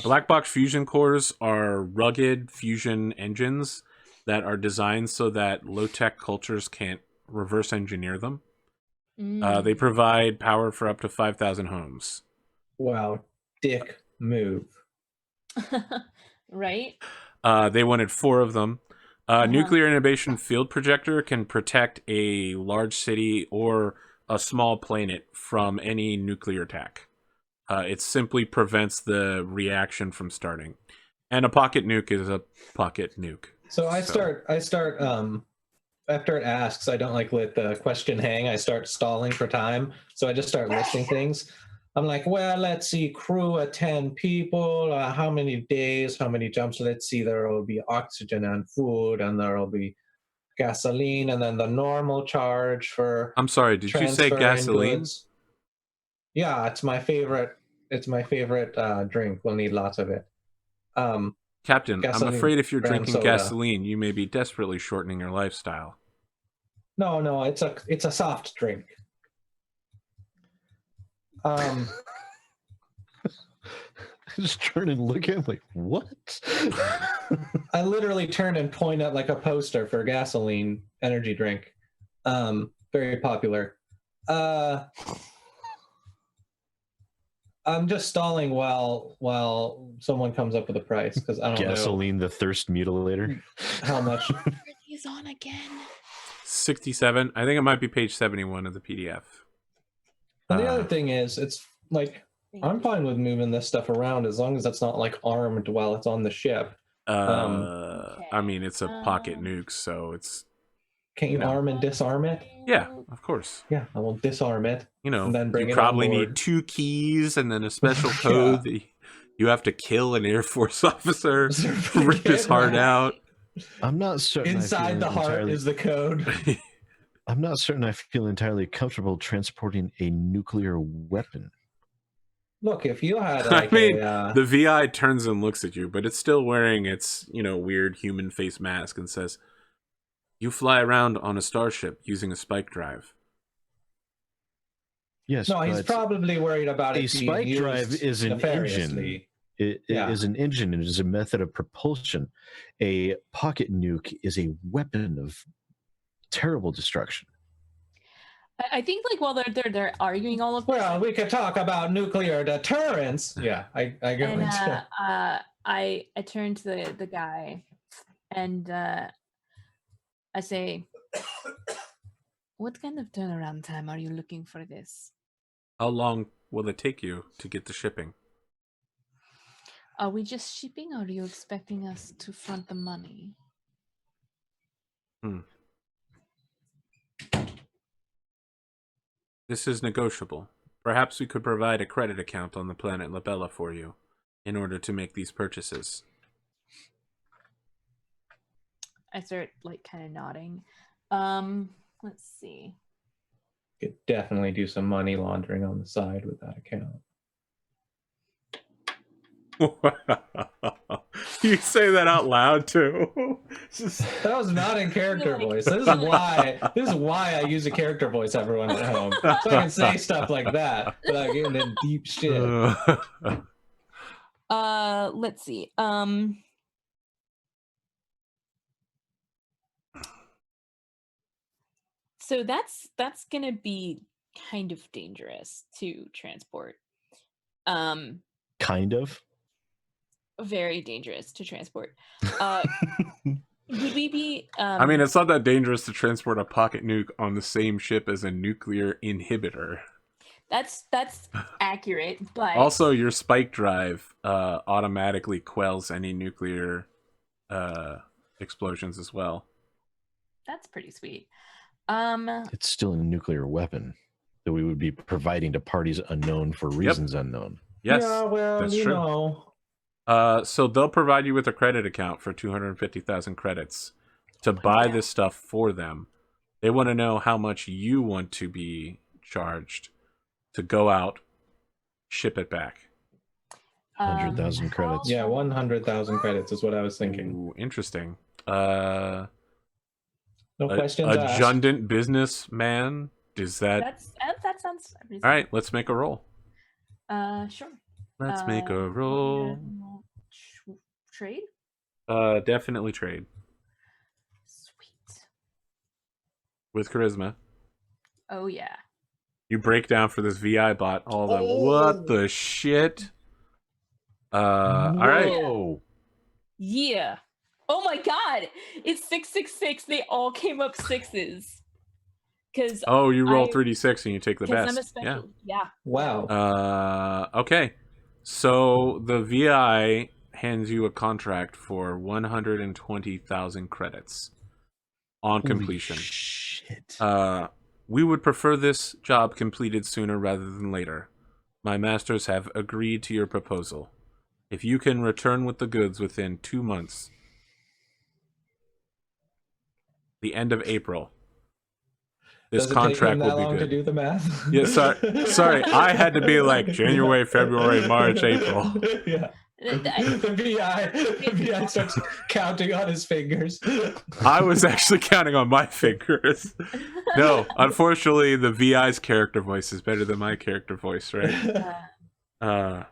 Black box fusion cores are rugged fusion engines that are designed so that low-tech cultures can't reverse engineer them. They provide power for up to 5,000 homes. Wow, dick move. right? They wanted 4 of them. Nuclear inhibition field projector can protect a large city or a small planet from any nuclear attack. It simply prevents the reaction from starting. And a pocket nuke is a pocket nuke. So I start after it asks, I don't like let the question hang. I start stalling for time. So I just start listing things. I'm like, well, let's see, crew of 10 people, how many days, how many jumps. Let's see, there will be oxygen and food, and there will be gasoline, and then the normal charge for I'm sorry, did you say transferring gasoline? goods. Yeah, it's my favorite. It's my favorite drink. We'll need lots of it. Captain, Gasoline, I'm afraid if you're brand drinking soda. gasoline, you may be desperately shortening your lifestyle. No, it's a soft drink. I just turn and look at him like, what? I literally turn and point at like a poster for gasoline energy drink. Very popular. I'm just stalling while someone comes up with a price because I don't Gasoline, the thirst mutilator. know how much. He's on again. 67. I think it might be page 71 of the PDF. And the other thing is, it's like I'm fine with moving this stuff around as long as it's not like armed while it's on the ship. I mean, it's a pocket nuke, so it's... Can't you arm and disarm it? Yeah, of course. Yeah, I will disarm it. You know, and then bring you it probably on board. need 2 keys and then a special code that you have to kill an Air Force officer, rip his heart out. I'm not certain. Inside the heart is the code. I'm not certain I feel entirely comfortable transporting a nuclear weapon. Look, if you had I like mean, the VI turns and looks at you, but it's still wearing its, weird human face mask and says, "You fly around on a starship using a spike drive." Yes, no, he's probably worried about it. A spike drive is an engine. It is an engine. It is a method of propulsion. A pocket nuke is a weapon of terrible destruction. I think like while they're arguing all of this, Well, we could talk about nuclear deterrence. Yeah, I go and into. I turn to the guy, and I say, "What kind of turnaround time are you looking for this? How long will it take you to get the shipping? Are we just shipping, or are you expecting us to front the money?" This is negotiable. Perhaps we could provide a credit account on the planet Labella for you in order to make these purchases. I start like kind of nodding. Let's see. Could definitely do some money laundering on the side with that account. You say that out loud too. That was not in character voice. This is why I use a character voice, everyone at home, so I can say stuff like that without getting into deep shit. Let's see. So that's gonna be kind of dangerous to transport. Kind of. Very dangerous to transport. Would we be? I mean, it's not that dangerous to transport a pocket nuke on the same ship as a nuclear inhibitor. That's accurate, but also your spike drive automatically quells any nuclear explosions as well. That's pretty sweet. It's still a nuclear weapon that we would be providing to parties unknown for reasons unknown. Yes, yeah, well, that's you true. know. So they'll provide you with a credit account for 250,000 credits to buy this stuff for them. They want to know how much you want to be charged to go out, ship it back. 100,000 credits. Yeah, 100,000 credits is what I was thinking. Ooh, interesting. No questions a asked. Jundant businessman? Is that... that sounds reasonable. All right, let's make a roll. Sure. Let's make a roll. Trade? Definitely trade. Sweet. With charisma. Oh, yeah. You break down for this VI bot all the what the shit? All right. Yeah. Oh my god! It's 666. They all came up sixes. Because you roll 3d6 and you take the best. I'm a special. Yeah. Wow. Okay. So the VI hands you a contract for 120,000 credits on completion. Holy shit. We would prefer this job completed sooner rather than later. My masters have agreed to your proposal. If you can return with the goods within 2 months, the end of April, this contract will be good. To do the math? Yeah, sorry. I had to be like January, February, March, April. Yeah. The VI starts counting on his fingers. I was actually counting on my fingers. No, unfortunately, the VI's character voice is better than my character voice, right?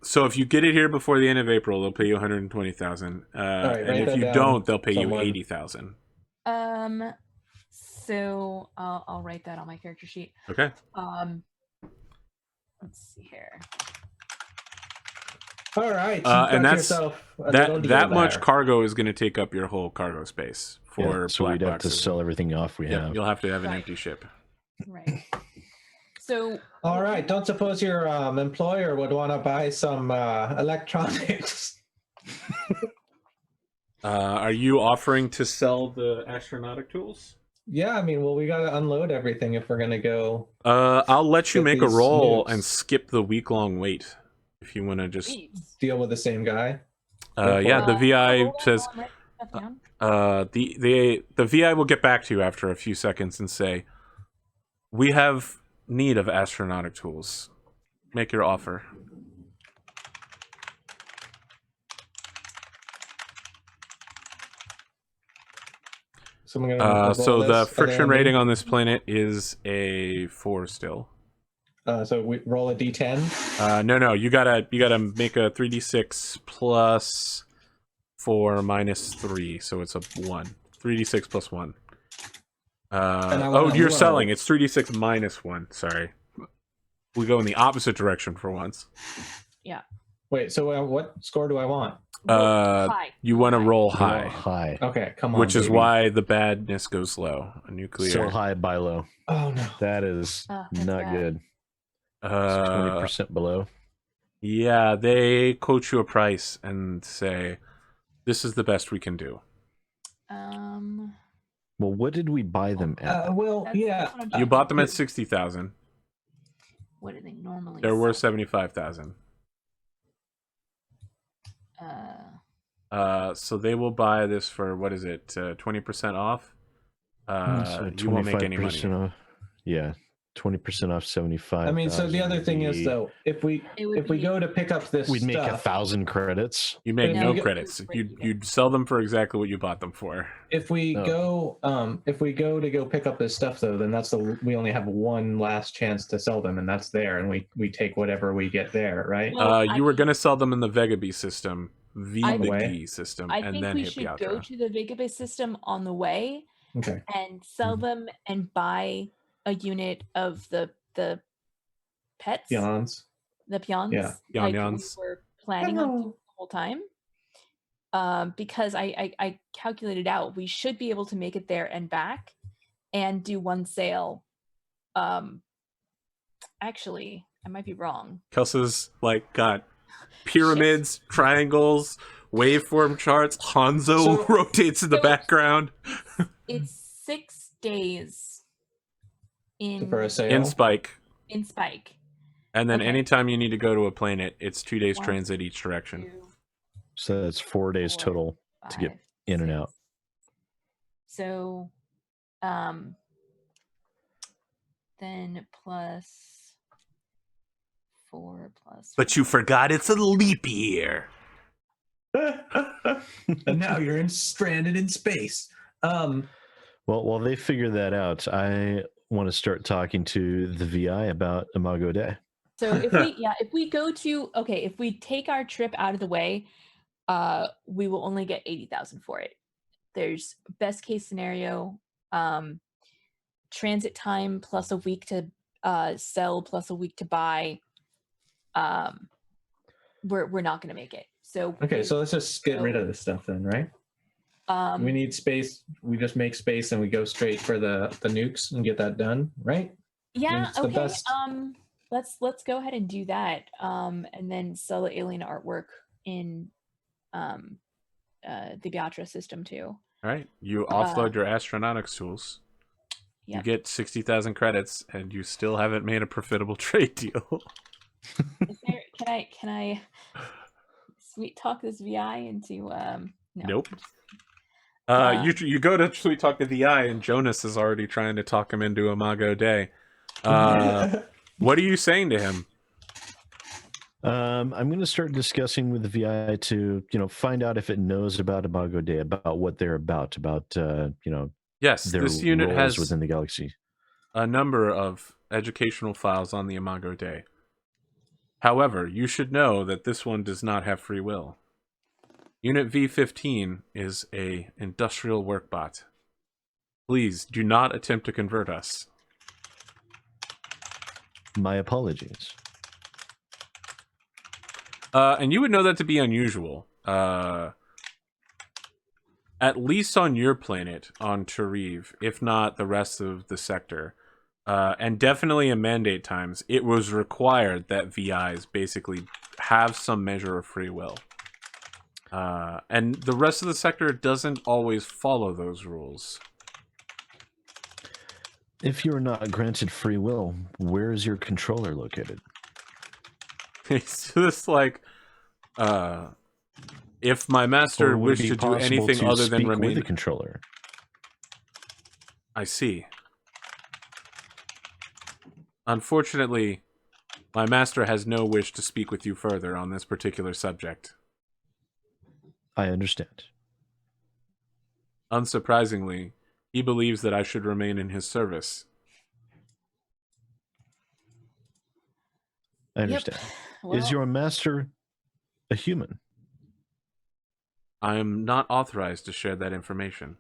So if you get it here before the end of April, they'll pay you 120,000. And if you don't, they'll pay you 80,000. So I'll write that on my character sheet. Okay. Let's see here. All right, you and got that's yourself a little deal that much there. cargo is going to take up your whole cargo space for Yeah, so black we'd have to boxes. sell everything off we Yep, have. you'll have to have an Right. empty ship. Right. So. All right, don't suppose your employer would want to buy some electronics? Are you offering to sell the astronautic tools? Yeah, I mean, well, we got to unload everything if we're gonna go. I'll let you Get make a these roll nukes. and skip the week-long wait if you want to just. Please. Deal with the same guy. Yeah, the VI hold on says. while I'm writing stuff down. The VI will get back to you after a few seconds and say, "We have need of astronautic tools. Make your offer." So I'm gonna So roll the this. Are they friction on me? rating on this planet is a 4 still. So we roll a d10. No, you gotta make a 3d6 plus 4 minus 3, so it's a 1. 3d6 plus 1. Oh, you're selling. It's 3d6 minus 1. Sorry. We go in the opposite direction for once. Wait, so what score do I want? High. You want to roll high, High. Okay, come on. which is baby. why the badness goes low. A nuclear. Sell high, buy low. Oh no. That is That's not bad. good. It's 20% below. Yeah, they quote you a price and say, "This is the best we can do." Well, what did we buy them at? Well, That's yeah. what I'm You doing. bought them at 60,000. What do they normally? They're worth sell? 75,000. Uh, So they will buy this for what is it? 20% off. So You won't make any money. 25% off. Yeah, 20% off 75. I mean, so the other thing is though, if we It would be- go to pick up this we'd make stuff, 1,000 credits. You make No, no you- credits. You'd sell them for exactly what you bought them for. if we Oh. go to go pick up this stuff though, then we only have one last chance to sell them, and that's there, and we take whatever we get there, right? Well, You were gonna sell them in the Vegabee system, way. system, I and think then we hit should Piatra. go to the Vegabase system on the way Okay. and sell Mm-hmm. them and buy a unit of the pets, Peons. the peons, Yeah. like Peons. we were planning on Hello. doing the whole time. Because I calculated out we should be able to make it there and back, and do one sale. Actually, I might be wrong. Kelsa's like got pyramids, triangles, waveform charts. Hanzo So- rotates in the So- background. It's 6 days in For a sale. In Spike. in Spike. And then Okay. anytime you need to go to a planet, it's 2 days 1, transit each direction. 2, So that's 4 days 4, total to get 5, in and 6. out. So, then plus 4 plus. But you forgot it's a leap year. And now you're stranded in space. Well, while they figure that out, I want to start talking to the VI about Imago Day. So if we go to if we take our trip out of the way, we will only get 80,000 for it. There's best case scenario, transit time plus a week to sell plus a week to buy. We're not going to make it. So Okay, so let's just get rid of this stuff then, right? We need space. We just make space and we go straight for the nukes and get that done, right? yeah, it's the okay. best. Let's go ahead and do that. And then sell the alien artwork in the Beatra system too. All right. You offload your astronautics tools. You Yep. get 60,000 credits, and you still haven't made a profitable trade deal. Can I sweet talk this VI into no. Nope. You go to Sweet Talk to the Eye, and Jonas is already trying to talk him into Imago Day. What are you saying to him? I'm going to start discussing with the VI to, find out if it knows about Imago Day, about what they're about, Yes, their this unit roles has within the galaxy. a number of educational files on the Imago Day. However, you should know that this one does not have free will. Unit V15 is a industrial workbot. Please do not attempt to convert us. My apologies. And you would know that to be unusual. At least on your planet, on Tariv, if not the rest of the sector. And definitely in mandate times, it was required that VIs basically have some measure of free will. And the rest of the sector doesn't always follow those rules. If you're not granted free will, where is your controller located? It's just like, if my master Or would it wished be to do possible anything to other than speak with remain... the controller? I see. Unfortunately, my master has no wish to speak with you further on this particular subject. I understand. Unsurprisingly, he believes that I should remain in his service. I understand. Well, Is your master a human? I am not authorized to share that information.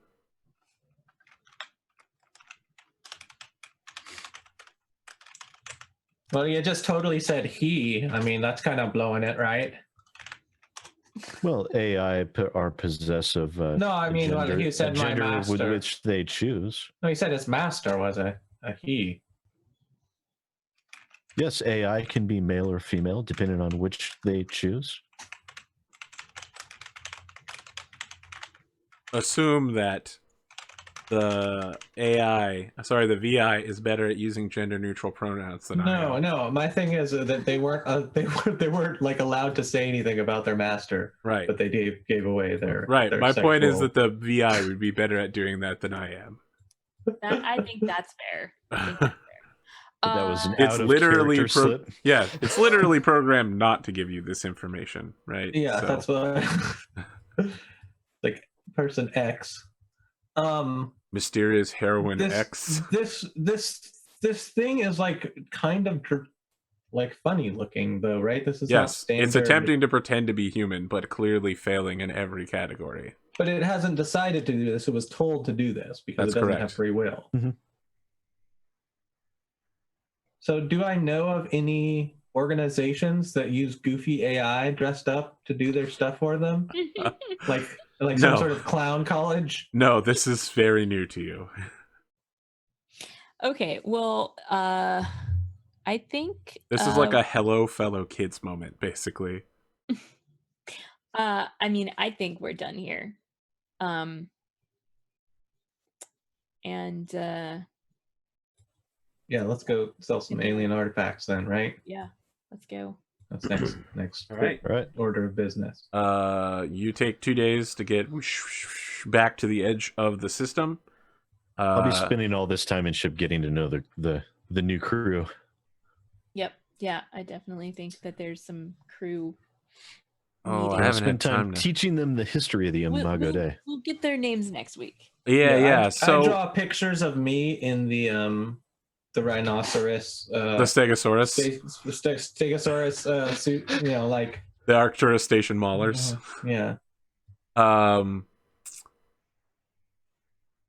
Well, you just totally said he. I mean, that's kind of blowing it, right? Well, AI are possessive. No, I mean, well, he said my gender with master. which they choose. No, he said his master was a he. Yes, AI can be male or female, depending on which they choose. Assume that the the VI is better at using gender-neutral pronouns than I am. No. My thing is that they weren't like allowed to say anything about their master. Right. But they gave away their Right. Their My point is sexual- that the VI would be better at doing that than I am. I think that's fair. I think that's fair. That was an It's out of literally character slip. Yeah, it's literally programmed not to give you this information, right? Yeah, So- that's what. Like person X. Mysterious heroine X. This thing is like kind of like funny looking though, right? This is not Yes, standard. it's attempting to pretend to be human, but clearly failing in every category. But it hasn't decided to do this. It was told to do this because That's it doesn't correct. have free will. Mhm. So, do I know of any organizations that use goofy AI dressed up to do their stuff for them, like some No. sort of clown college? No, this is very new to you. Okay, well, I think This is like a hello fellow kids moment, basically. I mean, I think we're done here. And Yeah, let's go sell some alien artifacts then, right? yeah, let's go. That's next All right. All right. order of business. You take 2 days to get back to the edge of the system. I'll be spending all this time in ship getting to know the new crew. Yep. Yeah, I definitely think that there's some crew. Oh, meeting. I I'll haven't spend had time time to. teaching them the history of the Imago Dei. We'll get their names next week. Yeah. I So draw pictures of me in the rhinoceros, the Stegosaurus, Stegosaurus suit, like the Arcturus station maulers. yeah.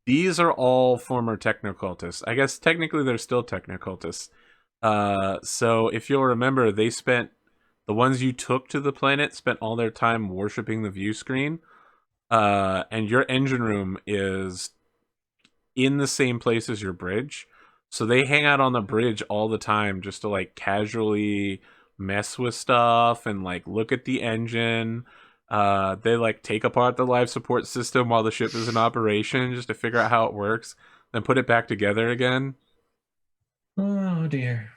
These are all former technocultists. I guess technically they're still technocultists. So if you'll remember, the ones you took to the planet spent all their time worshiping the view screen. And your engine room is in the same place as your bridge. So they hang out on the bridge all the time just to like casually mess with stuff and like look at the engine. They like take apart the life support system while the ship is in operation just to figure out how it works, then put it back together again. Oh dear.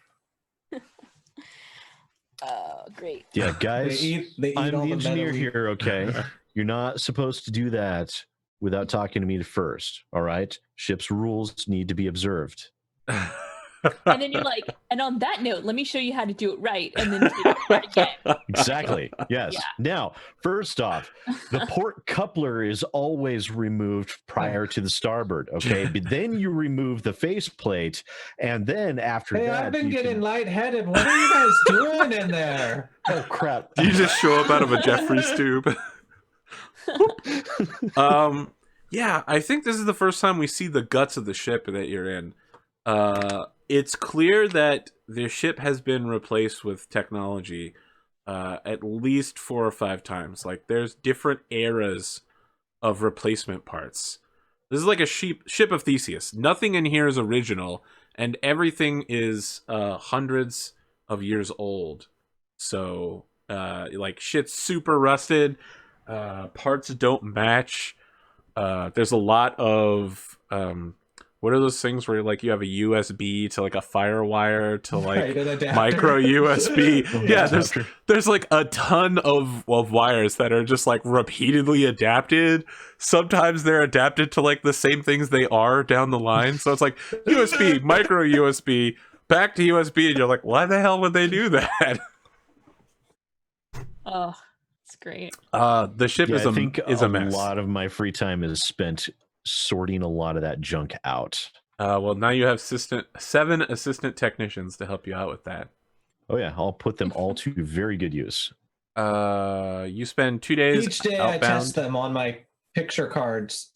Oh, great. Yeah, guys, They eat I'm all the the engineer metal- here, okay? You're not supposed to do that without talking to me first, all right? Ship's rules need to be observed. And then you're like, and on that note, let me show you how to do it right, and then do it right again. Exactly. Yes. Yeah. Now, first off, the port coupler is always removed prior to the starboard, okay? But then you remove the faceplate, and then after Hey, that, I've been you getting can... lightheaded. What are you guys doing in there? Oh crap! You just show up out of a Jeffrey's tube. Yeah, I think this is the first time we see the guts of the ship that you're in. It's clear that the ship has been replaced with technology at least 4 or 5 times. Like, there's different eras of replacement parts. This is like a ship of Theseus. Nothing in here is original, and everything is hundreds of years old. So, like, shit's super rusted. Parts don't match. There's a lot of what are those things where like you have a USB to like a FireWire to like micro USB? Yeah, there's like a ton of wires that are just like repeatedly adapted. Sometimes they're adapted to like the same things they are down the line. So it's like USB, micro USB, back to USB, and you're like, why the hell would they do that? Oh, it's great. The ship is a mess. A lot of my free time is spent sorting a lot of that junk out. Well, now you have 7 assistant technicians to help you out with that. Oh yeah, I'll put them all to very good use. You spend 2 days each day. outbound. I test them on my picture cards,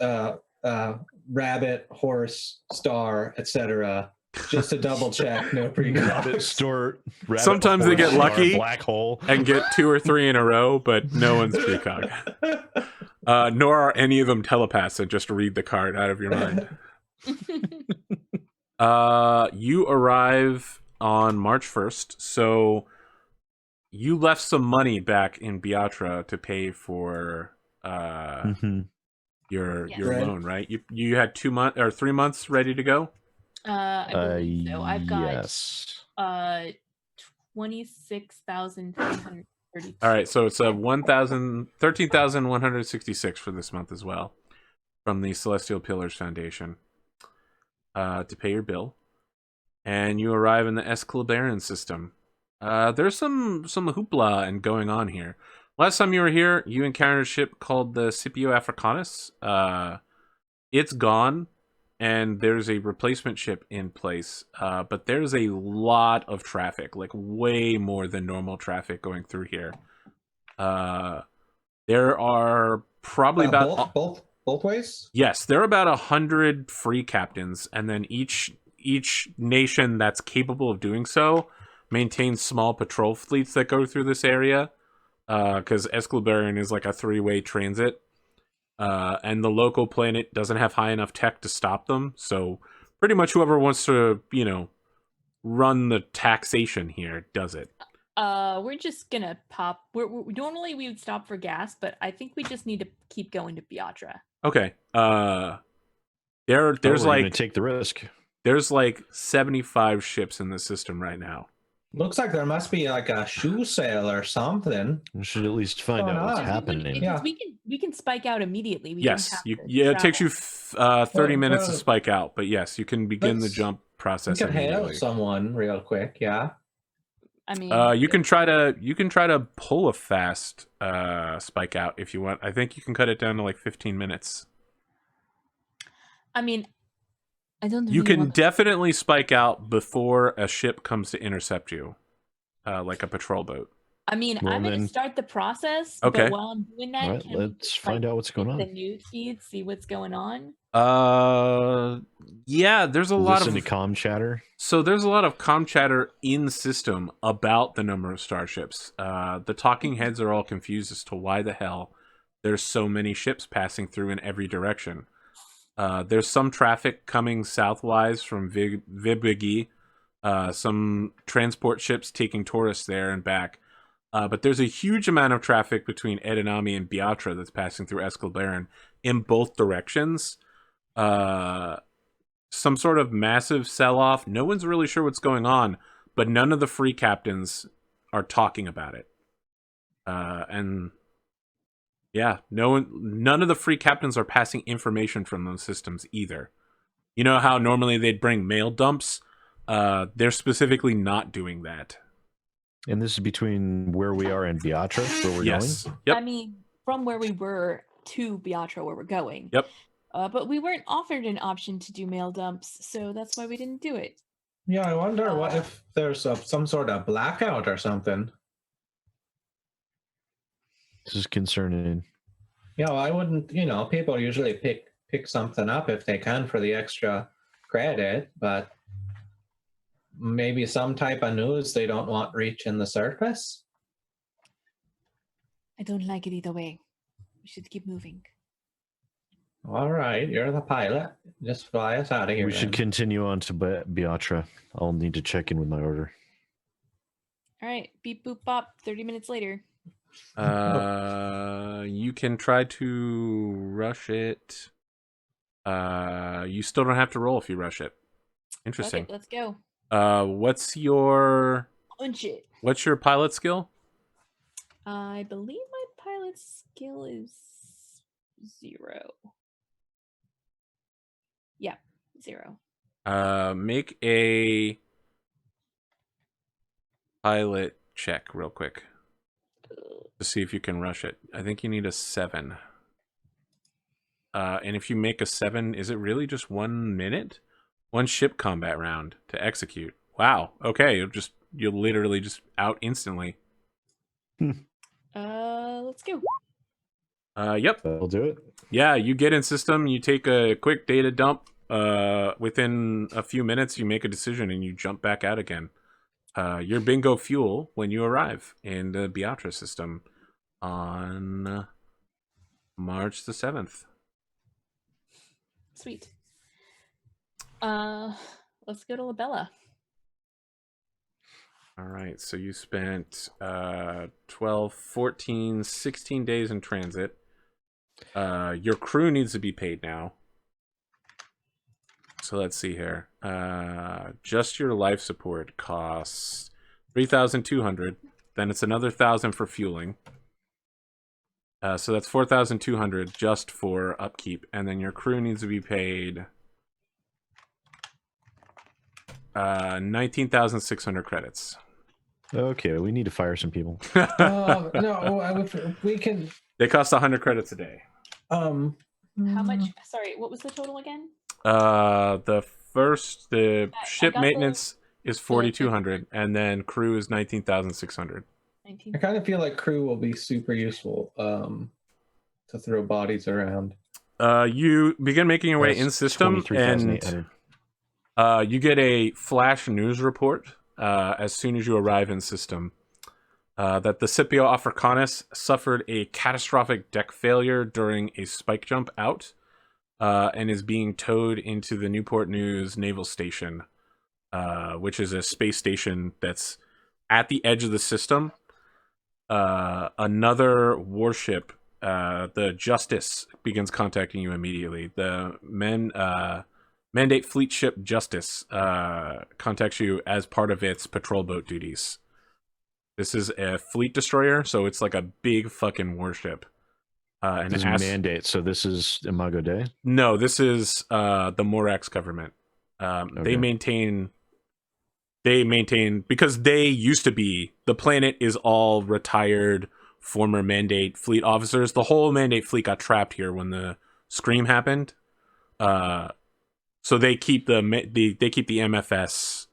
rabbit, horse, star, etc. Just to double check, no precog. Sometimes they get lucky, black hole, and get 2 or 3 in a row, but no one's precog. Nor are any of them telepaths that just read the card out of your mind. You arrive on March 1st, so you left some money back in Beatra to pay for your loan, right? You had 2 months or 3 months ready to go. I believe so. I've got yes. 26,332. All right, so it's 13,166 for this month as well from the Celestial Pillars Foundation to pay your bill, and you arrive in the Esclabaron system. There's some hoopla and going on here. Last time you were here, you encountered a ship called the Scipio Africanus. It's gone, and there's a replacement ship in place, but there's a lot of traffic, like way more than normal traffic going through here. There are probably about both ways. Yes, there are about 100 free captains, and then each nation that's capable of doing so maintains small patrol fleets that go through this area, because Esclabaron is like a 3-way transit. And the local planet doesn't have high enough tech to stop them, so pretty much whoever wants to, run the taxation here does it. We're just gonna pop. Normally we would stop for gas, but I think we just need to keep going to Beatra. Okay. There's we're like gonna take the risk. There's like 75 ships in the system right now. Looks like there must be like a shoe sale or something. We should at least find out what's happening. We can spike out immediately. It takes you 30 minutes to spike out, but yes, you can begin the jump process. You can hail someone real quick, yeah. I mean, you can try to pull a fast spike out if you want. I think you can cut it down to like 15 minutes. I mean, I don't. You can definitely spike out before a ship comes to intercept you, like a patrol boat. I mean, I'm going to start the process. Okay. But while I'm doing that, right, let's find out what's going on. The news feed, see what's going on. Yeah, there's a lot of comm chatter. So there's a lot of comm chatter in system about the number of starships. The talking heads are all confused as to why the hell there's so many ships passing through in every direction. There's some traffic coming southwise from Vibigi, some transport ships taking tourists there and back. But there's a huge amount of traffic between Edinami and Beatra that's passing through Esclabaron in both directions. Some sort of massive sell-off. No one's really sure what's going on, but none of the free captains are talking about it. And yeah, none of the free captains are passing information from those systems either. You know how normally they'd bring mail dumps? They're specifically not doing that. And this is between where we are and Beatra, where we're going? Yep. I mean, from where we were to Beatra, where we're going. Yep. But we weren't offered an option to do mail dumps, so that's why we didn't do it. Yeah, I wonder what if there's some sort of blackout or something. This is concerning. Yeah, well, I wouldn't, people usually pick something up if they can for the extra credit, but maybe some type of news they don't want reaching the surface. I don't like it either way. We should keep moving. All right, you're the pilot. Just fly us out of here. We should continue on to Beatra. I'll need to check in with my order. All right, beep boop bop. 30 minutes later. You can try to rush it. You still don't have to roll if you rush it. Interesting. Okay, let's go. What's your Punch it. What's your pilot skill? I believe my pilot skill is 0. Yeah, 0. Make a pilot check real quick to see if you can rush it. I think you need a 7. And if you make a 7, is it really just 1 minute? 1 ship combat round to execute. Wow. Okay, you'll literally just out instantly. Let's go. Yep. I'll do it. Yeah, you get in system, you take a quick data dump. Within a few minutes, you make a decision and you jump back out again. Your bingo fuel when you arrive in the Beatra system on March the 7th. Sweet. Let's go to Labella. All right, so you spent 12, 14, 16 days in transit. Your crew needs to be paid now. So let's see here. Just your life support costs 3,200. Then it's another 1,000 for fueling. So that's 4,200 just for upkeep, and then your crew needs to be paid 19,600 credits. Okay, we need to fire some people. No, we can. They cost 100 credits a day. How much? Sorry, what was the total again? The ship got maintenance is 4,200, and then crew is 19,600. I kind of feel like crew will be super useful to throw bodies around. You begin making your way That's in system, and you get a flash news report as soon as you arrive in system that the Scipio Africanus suffered a catastrophic deck failure during a spike jump out and is being towed into the Newport News Naval Station, which is a space station that's at the edge of the system. Another warship, the Justice, begins contacting you immediately. The Mandate Fleet Ship Justice contacts you as part of its patrol boat duties. This is a fleet destroyer, so it's like a big fucking warship. And this is Mandate, so this is Imago Dei? No, this is the Morax government. Okay. They maintain because they used to be, the planet is all retired former Mandate fleet officers. The whole Mandate fleet got trapped here when the Scream happened. So they keep the MFS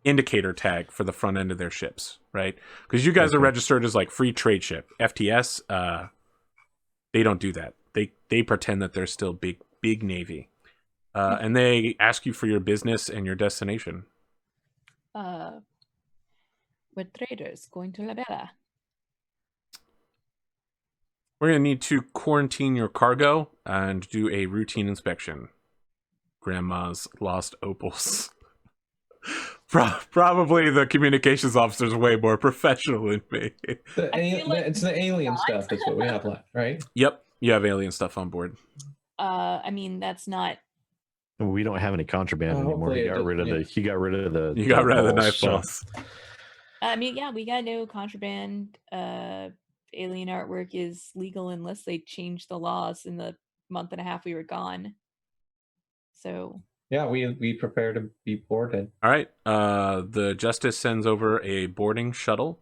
indicator tag for the front end of their ships, right? Because you guys are registered as like free trade ship. FTS, they don't do that. They pretend that they're still big navy. And they ask you for your business and your destination. We're traders going to Labella. We're going to need to quarantine your cargo and do a routine inspection. Grandma's lost opals. Probably the communications officer is way more professional than me. It's the alien stuff that's what we have left, right? Yep, you have alien stuff on board. I mean, that's not... We don't have any contraband anymore. He got rid of the You got rid of the knife balls. I mean, yeah, we got no contraband. Alien artwork is legal unless they change the laws in the month and a half we were gone. So yeah, we prepare to be boarded. All right. The Justice sends over a boarding shuttle,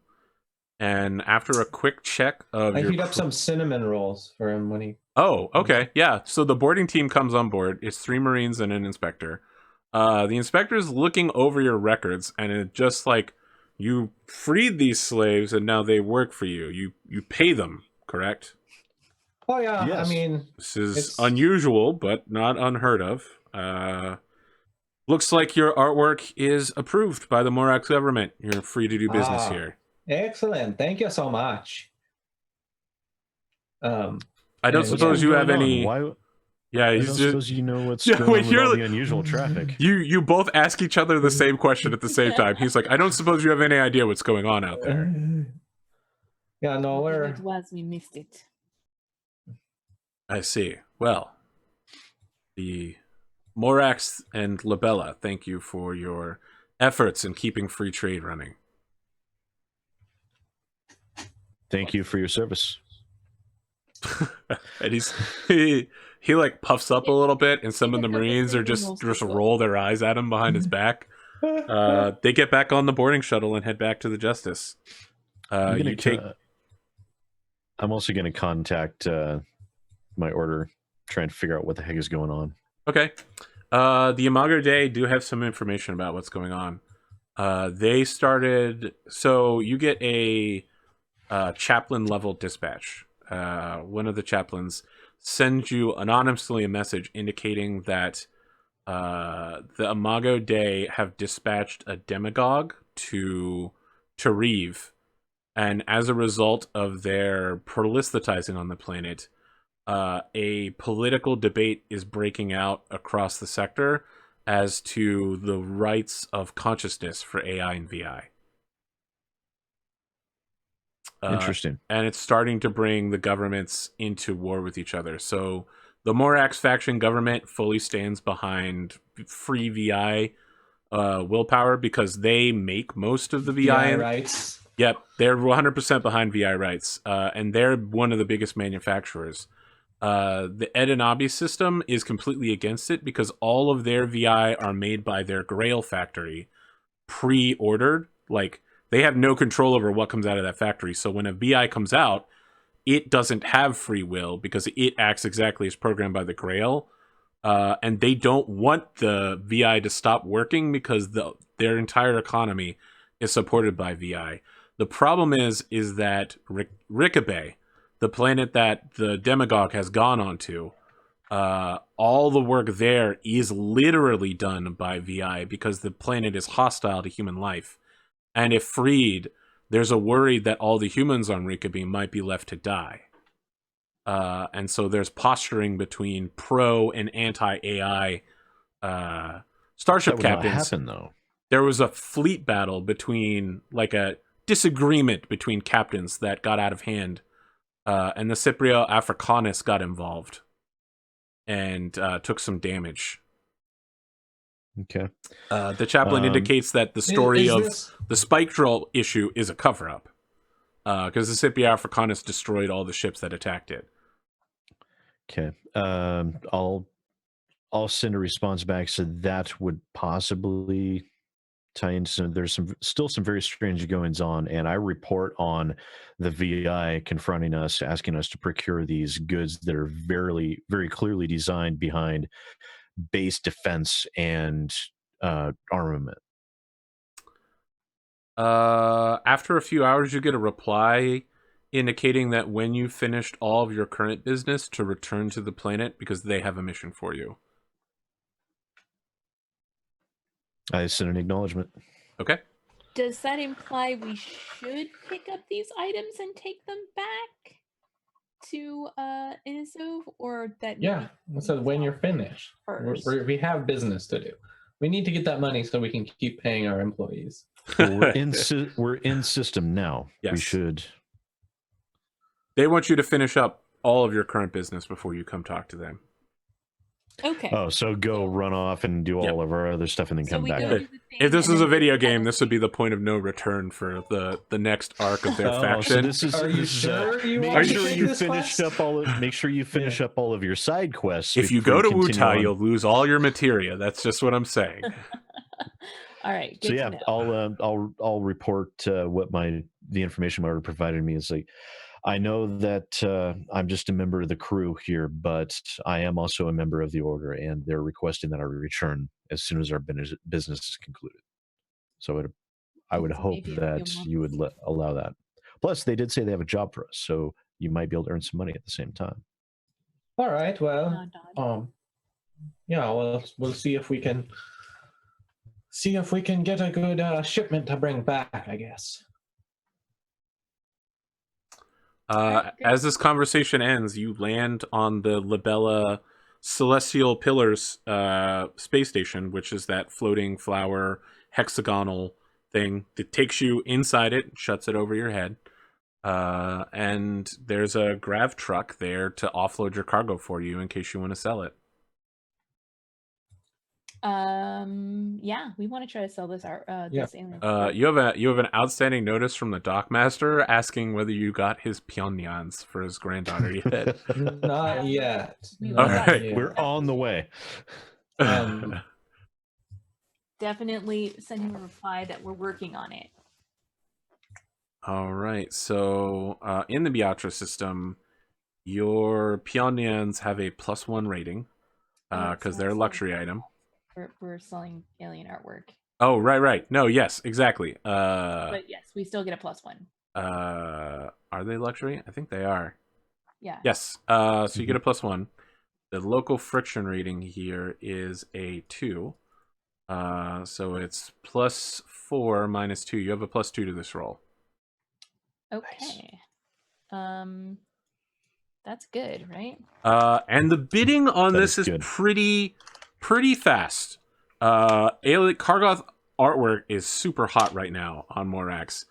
and after a quick check of I heat up some cinnamon rolls for him when he. Oh, okay, yeah. So the boarding team comes on board. It's 3 Marines and an inspector. The inspector's looking over your records, and it just like, you freed these slaves, and now they work for you. You pay them, correct? Oh yeah, yes. I mean, this is unusual, but not unheard of. Looks like your artwork is approved by the Morax government. You're free to do business here. Excellent. Thank you so much. I don't and suppose you have any. Why? Yeah, I he's don't just. suppose you know what's Yeah, going wait, on with all you're- the unusual traffic. You both ask each other the same question at the same time. He's like, I don't suppose you have any idea what's going on out there. Yeah, no, Whatever we're it was, we missed it. I see. Well, the Morax and Labella, thank you for your efforts in keeping free trade running. Thank you for your service. And he like puffs up a little bit, and some of the Marines are just roll their eyes at him behind his back. They get back on the boarding shuttle and head back to the Justice. I'm also going to contact my order, trying to figure out what the heck is going on. Okay. The Imago Dei do have some information about what's going on. They started... So you get a chaplain level dispatch. One of the chaplains sends you anonymously a message indicating that the Imago Dei have dispatched a demagogue to Reeve, and as a result of their prolisthatizing on the planet, a political debate is breaking out across the sector as to the rights of consciousness for AI and VI. Interesting. And it's starting to bring the governments into war with each other. So the Morax faction government fully stands behind free VI willpower because they make most of the VI rights. Yep, they're 100% behind VI rights, and they're one of the biggest manufacturers. The Edinabi system is completely against it because all of their VI are made by their Grail factory, pre-ordered. Like, they have no control over what comes out of that factory. So when a VI comes out, it doesn't have free will because it acts exactly as programmed by the Grail. And they don't want the VI to stop working because their entire economy is supported by VI. The problem is that Rikabe, the planet that the demagogue has gone onto, all the work there is literally done by VI because the planet is hostile to human life. And if freed, there's a worry that all the humans on Rikabe might be left to die. And so there's posturing between pro and anti-AI starship That would captains. not happen, though. There was a fleet battle between, like a disagreement between captains that got out of hand. And the Cyprio Africanus got involved and took some damage. Okay. The chaplain indicates that the story of the Spectral issue is a cover-up. Because the Cyprio Africanus destroyed all the ships that attacked it. Okay. I'll send a response back, so that would possibly tie into some. There's still some very strange goings on, and I report on the VI confronting us, asking us to procure these goods that are very, very clearly designed behind base defense and armament. After a few hours, you get a reply indicating that when you finished all of your current business, to return to the planet because they have a mission for you. I sent an acknowledgement. Okay. Does that imply we should pick up these items and take them back to Inisov, or that? Yeah, so when you're finished, we have business to do. We need to get that money so we can keep paying our employees. Well, we're in system now. Yes. We should. They want you to finish up all of your current business before you come talk to them. Okay. Oh, so go run off and do all of our other stuff and then come back. If this was a video game, this would be the point of no return for the next arc of their faction. So Are you sure you make want to sure take you this finished quest? up make sure you finish up all of your side quests. If you before go to continue Wutai, on. you'll lose all your materia. That's just what I'm saying. All right. So yeah, I'll report what the information my order provided me is like. I know that I'm just a member of the crew here, but I am also a member of the order, and they're requesting that I return as soon as our business is concluded. So I would hope that you would allow that. Plus, they did say they have a job for us, so you might be able to earn some money at the same time. All right. Well, yeah. We'll see if we can get a good shipment to bring back, I guess. Alright, great. As this conversation ends, you land on the Libella Celestial Pillars space station, which is that floating flower hexagonal thing that takes you inside it, shuts it over your head. And there's a grav truck there to offload your cargo for you in case you want to sell it. Yeah, we want to try to sell this art. Yeah. This alien. You have an outstanding notice from the dockmaster asking whether you got his Pyongyans for his granddaughter yet. Not yet. We Not All right. yet. We're on the way. Definitely send him a reply that we're working on it. All right. So in the Beatrice system, your Pyongyans have a +1 rating because they're a luxury item. We're selling alien artwork. Oh, right. No, yes, exactly. But yes, we still get a +1. Are they luxury? I think they are. Yeah. Yes. So you get a +1. The local friction rating here is a 2. So it's +4 - 2. You have a +2 to this roll. Okay. That's good, right? And the bidding on That this is is good. pretty fast. Alien Kargoth artwork is super hot right now on Morax.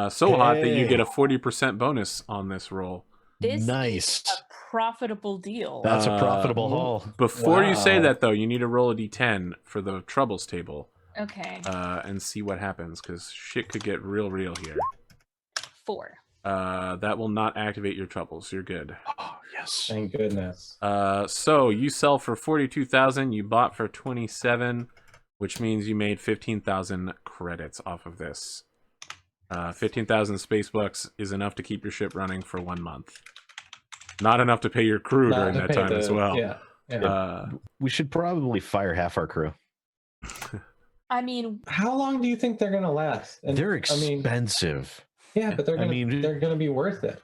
So hot that you Hey. get a 40% bonus on this roll. This Nice. is a profitable deal. That's a profitable Ooh. haul. Before you say Wow. that, though, you need to roll a d10 for the troubles table Okay. and see what happens, because shit could get real here. 4. That will not activate your troubles. You're good. Oh, yes. Thank goodness. So you sell for 42,000. You bought for 27, which means you made 15,000 credits off of this. 15,000 space bucks is enough to keep your ship running for 1 month. Not enough to pay your crew Not during to that pay time as well. Yeah. We should probably fire half our crew. I mean, How long do you think they're gonna last? And, They're I mean, expensive. yeah, but they're I gonna mean- they're gonna be worth it.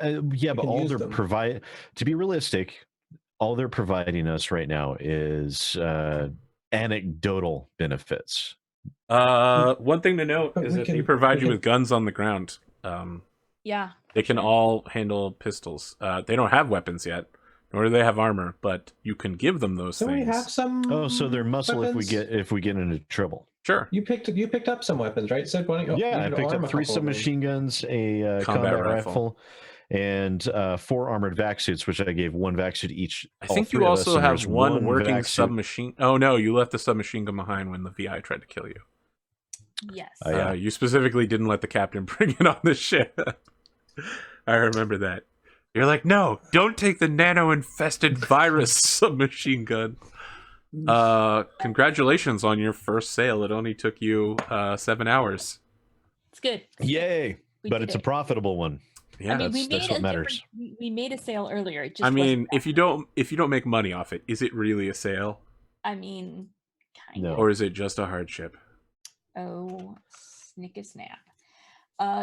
Yeah, but can all use they're them. to be realistic, all they're providing us right now is anecdotal benefits. One thing to note But is we if they can- provide we you can- with guns on the ground, yeah. they can sure. all handle pistols. They don't have weapons yet, nor do they have armor, but you can give them those So things. we have some. Oh, so they're muscle weapons? if we get into trouble. Sure. You picked up some weapons, right? Said why don't you? Yeah, you I could picked arm up a 3 couple of them. submachine guns, a Combat combat rifle. rifle, and 4 armored vac suits, which I gave 1 vac suit each. I all think 3 you of us, also and have there's one working vac suit. submachine. Oh no, you left the submachine gun behind when the VI tried to kill you. Yes. Oh, yeah. You specifically didn't let the captain bring it on the ship. I remember that. You're like, no, don't take the nano-infested virus submachine gun. Congratulations on your first sale. It only took you 7 hours. It's good. Yay! We But did it's a it. profitable one. Yeah, I mean, we that's made what a matters. we made a sale earlier. It just I mean, wasn't if you don't make money off it, is it really a sale, I mean, kind No. of. or is it just a hardship? Oh, snick a snap.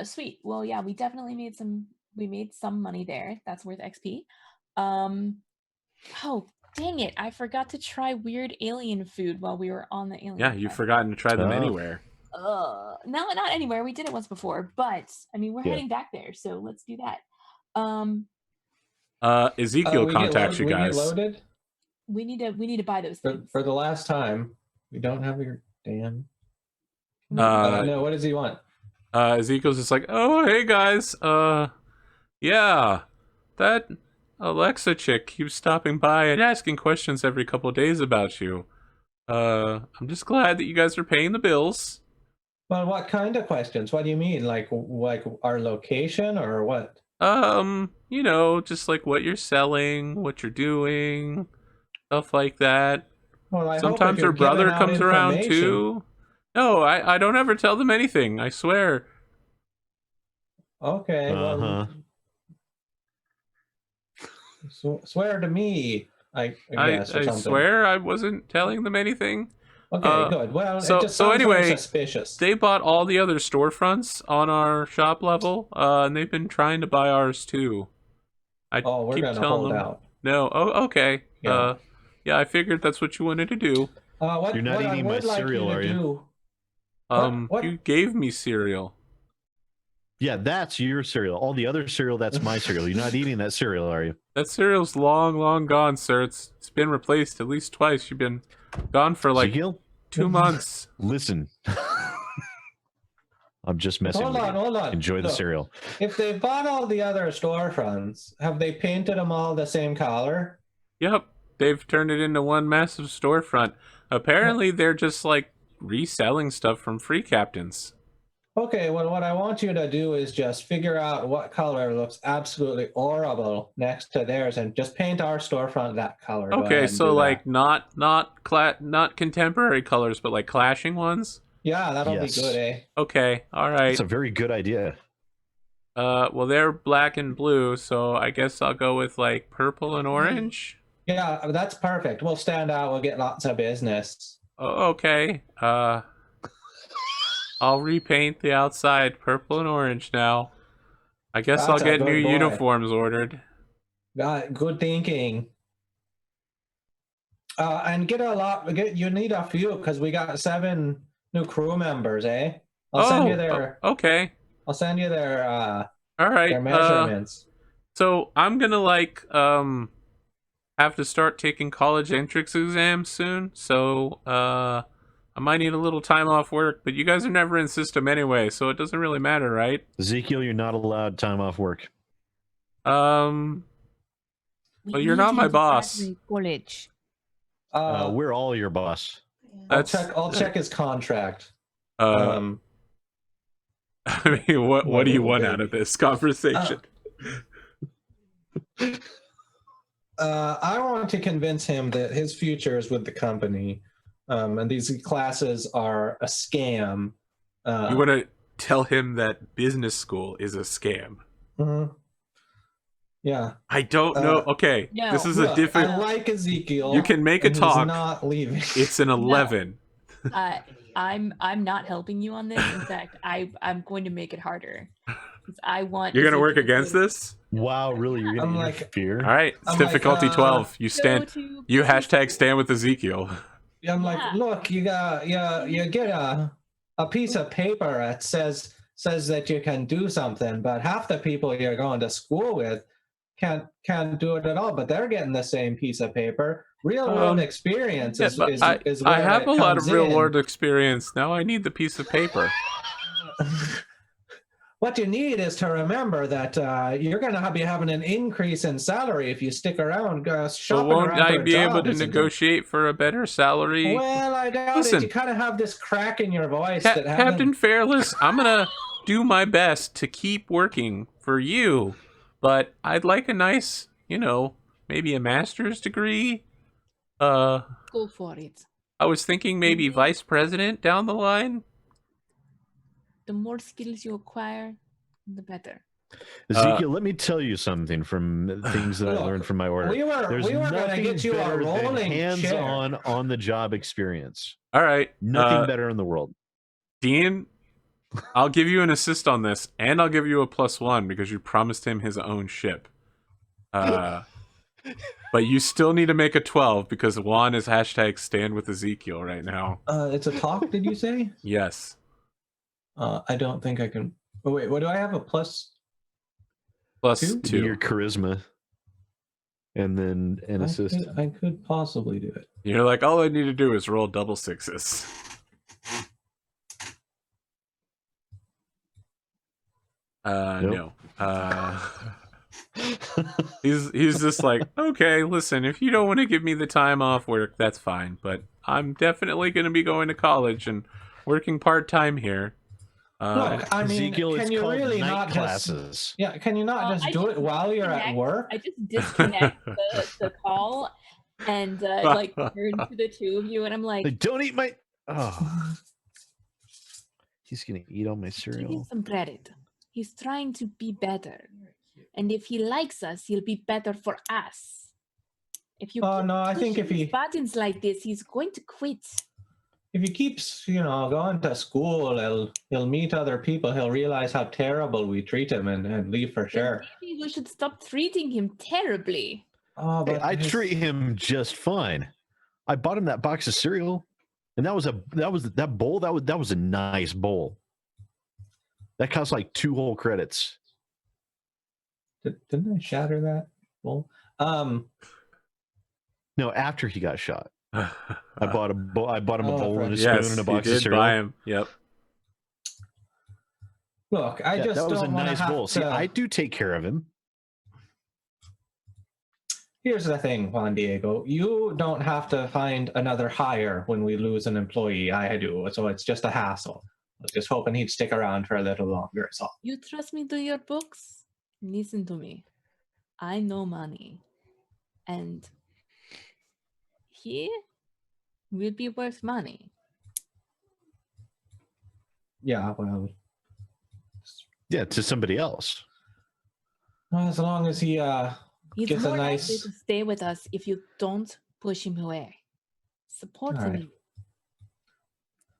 Sweet. Well, yeah, we definitely made some money there. That's worth XP. Oh, dang it. I forgot to try weird alien food while we were on the alien. Yeah, you've quest. forgotten to try them Oh. anywhere. No, not anywhere. We did it once before, but I mean, we're Yeah. heading back there, so let's do that. Ezekiel we get contacts you we get guys. loaded We need to buy those things. for the last time. We don't have your damn. Uh, No, what does he want? Ezekiel's just like, oh, hey guys. Yeah, that Alexa chick keeps stopping by and asking questions every couple of days about you. I'm just glad that you guys are paying the bills. Well, what kind of questions? What do you mean? Like our location or what? You know, just like what you're selling, what you're doing, stuff like that. Well, I hope Sometimes if her you're giving brother out comes around information- too. No, I don't ever tell them anything, I swear. Okay. Uh-huh. Well, swear to me. I guess or I something. swear I wasn't telling them anything. Okay, good. Well, so- it just so sounds very anyway, suspicious. They bought all the other storefronts on our shop level, and they've been trying to buy ours too. I Oh, we're keep gonna telling hold them. out. No, oh, okay. Yeah. Yeah, I figured that's what you wanted to do. What, You're not what I eating my would like cereal, you to are you? do- What? what- You gave me cereal. Yeah, that's your cereal. All the other cereal, that's my cereal. You're not eating that cereal, are you? That cereal's long, long gone, sir. It's been replaced at least twice. You've been gone for like Ezekiel, 2 months. listen. I'm just messing with you. Hold on. Enjoy the Look, cereal. if they bought all the other storefronts, have they painted them all the same color? Yep, they've turned it into one massive storefront. Apparently, they're just like reselling stuff from free captains. Okay, well, what I want you to do is just figure out what color looks absolutely horrible next to theirs, and just paint our storefront that color. Go ahead Okay, and so do like that. not contemporary colors, but like clashing ones. Yeah, that'll Yes. be good, eh? Okay, all right. That's a very good idea. Well, they're black and blue, so I guess I'll go with like purple and orange. Yeah, that's perfect. We'll stand out. We'll get lots of business. Oh, okay. I'll repaint the outside purple and orange now. I guess That's I'll a get good new boy. uniforms ordered. Good thinking. And you need a few because we got 7 new crew members, eh? I'll send you their. Okay. I'll send you their All right. their measurements. So I'm gonna like have to start taking college entrance exams soon. So I might need a little time off work, but you guys are never in system anyway, so it doesn't really matter, right? Ezekiel, you're not allowed time off work. Well, you're not my boss. College. We're all your boss. I'll check his contract. I mean, what do you want out of this conversation? I want to convince him that his future is with the company, and these classes are a scam. You want to tell him that business school is a scam? Mhm. Yeah. I don't know. Okay, No. this is Look, a different. I like Ezekiel. You can make a and talk. He's not leaving. It's an 11. I'm not helping you on this. In fact, I'm going to make it harder. 'Cause I want. You're gonna work Ezekiel against to this? Wow, really? You're I'm gonna like- interfere? All right, it's I'm like, difficulty 12. You go stand. to You business hashtag stand with Ezekiel. I'm like, Yeah. look, you get a piece of paper that says that you can do something, but half the people you're going to school with can't do it at all. But they're getting the same piece of paper. Real world experience Yeah, is but is I where have it a lot of comes real in. world experience. Now I need the piece of paper. What you need is to remember that you're going to be having an increase in salary if you stick around But shopping won't around I for a be able job, to isn't it? negotiate for a better salary? Well, I doubt Listen. it. You kind of have this crack in your voice that Captain Fairless, I'm gonna do my best to keep working for you, but I'd like a nice, maybe a master's degree. Go for it. I was thinking maybe vice president down the line. The more skills you acquire, the better. Ezekiel, let me tell you something from things that I Look, learned from my order. we were There's going to nothing get you a better than rolling hands-on, chair. on-the-job experience. All right, Nothing better in the world. Dean, I'll give you an assist on this, and I'll give you a +1 because you promised him his own ship. But you still need to make a 12 because Juan is hashtag stand with Ezekiel right now. It's a talk, did you say? Yes. I don't think I can. Oh, wait, what do I have? A plus? +2. Your charisma. And then an assist. I could possibly do it. You're like, all I need to do is roll double 6s. Nope. No. He's just like, okay, listen, if you don't want to give me the time off work, that's fine. But I'm definitely going to be going to college and working part-time here. Look, I mean, Ezekiel, can it's you called really night not classes. just? Yeah, can you not Well, just I do it just while you're at disconnect- work? I just disconnect the call and like turn to the two of you, and I'm like, Like, don't eat my... Oh. He's going to eat all my give him cereal. some credit. He's trying to be better, and if he likes us, he'll be better for us. If you Oh keep no, I think if pushing his he buttons like this, he's going to quit. keeps going to school, he'll meet other people. He'll realize how terrible we treat him and leave for Then sure. maybe we should stop treating him terribly. Oh, Hey, but I his- treat him just fine. I bought him that box of cereal, and that bowl. That was a nice bowl. That costs like 2 whole credits. Didn't I shatter that? Well, No, after he got shot. I bought him a bowl and a yes, spoon and a you box of did cereal. buy him. Yep. look, I just that was a don't want nice to have bowl. to. See, I do take care of him. Here's the thing, Juan Diego. You don't have to find another hire when we lose an employee. I do, so it's just a hassle. I was just hoping he'd stick around for a little longer. So You trust me to your books? Listen to me. I know money. And he will be worth money. yeah, well, Yeah, to somebody else. as long as he He's gets a more likely nice. to stay with us if you don't push him away. Support All him. right.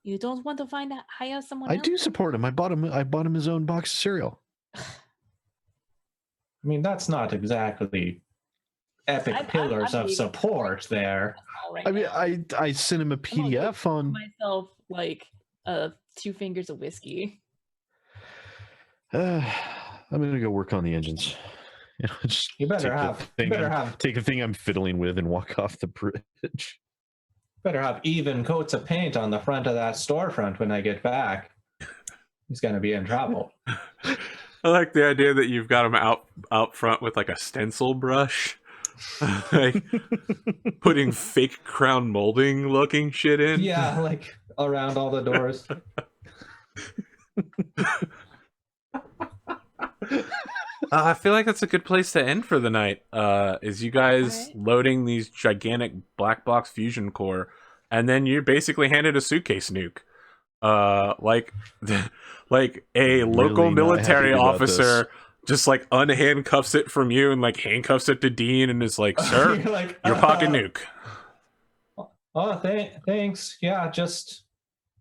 You don't want to hire someone I else? do support him. I bought him his own box of cereal. I mean, that's not exactly epic pillars I'm of being support there. right I mean, now. I sent him a PDF on. myself like 2 fingers of whiskey. I'm gonna go work on the engines. You know, just You better take the have take the thing I'm fiddling with and walk off the bridge. better have even coats of paint on the front of that storefront when I get back. He's gonna be in trouble. I like the idea that you've got him out front with like a stencil brush, like putting fake crown molding looking shit in. Yeah, like around all the doors. I feel like that's a good place to end for the night. Is you guys loading these gigantic black box fusion core, and then you're basically handed a suitcase nuke. Like a local Really not military happy about officer just like unhandcuffs it from you and like handcuffs it to Dean and is like, "Sir, You're like, your pocket nuke." Oh, thanks. Yeah, just.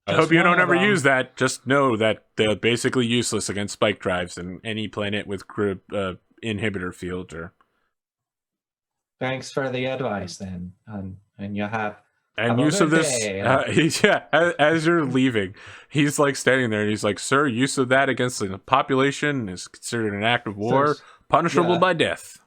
I hope you one don't of ever them. use that. Just know that they're basically useless against spike drives in any planet with inhibitor field. Or Thanks for the advice, then, and you have. and Have a use of good this, day. as you're leaving, he's like standing there and he's like, "Sir, use of that against the population is considered an act of war, punishable yeah. by death."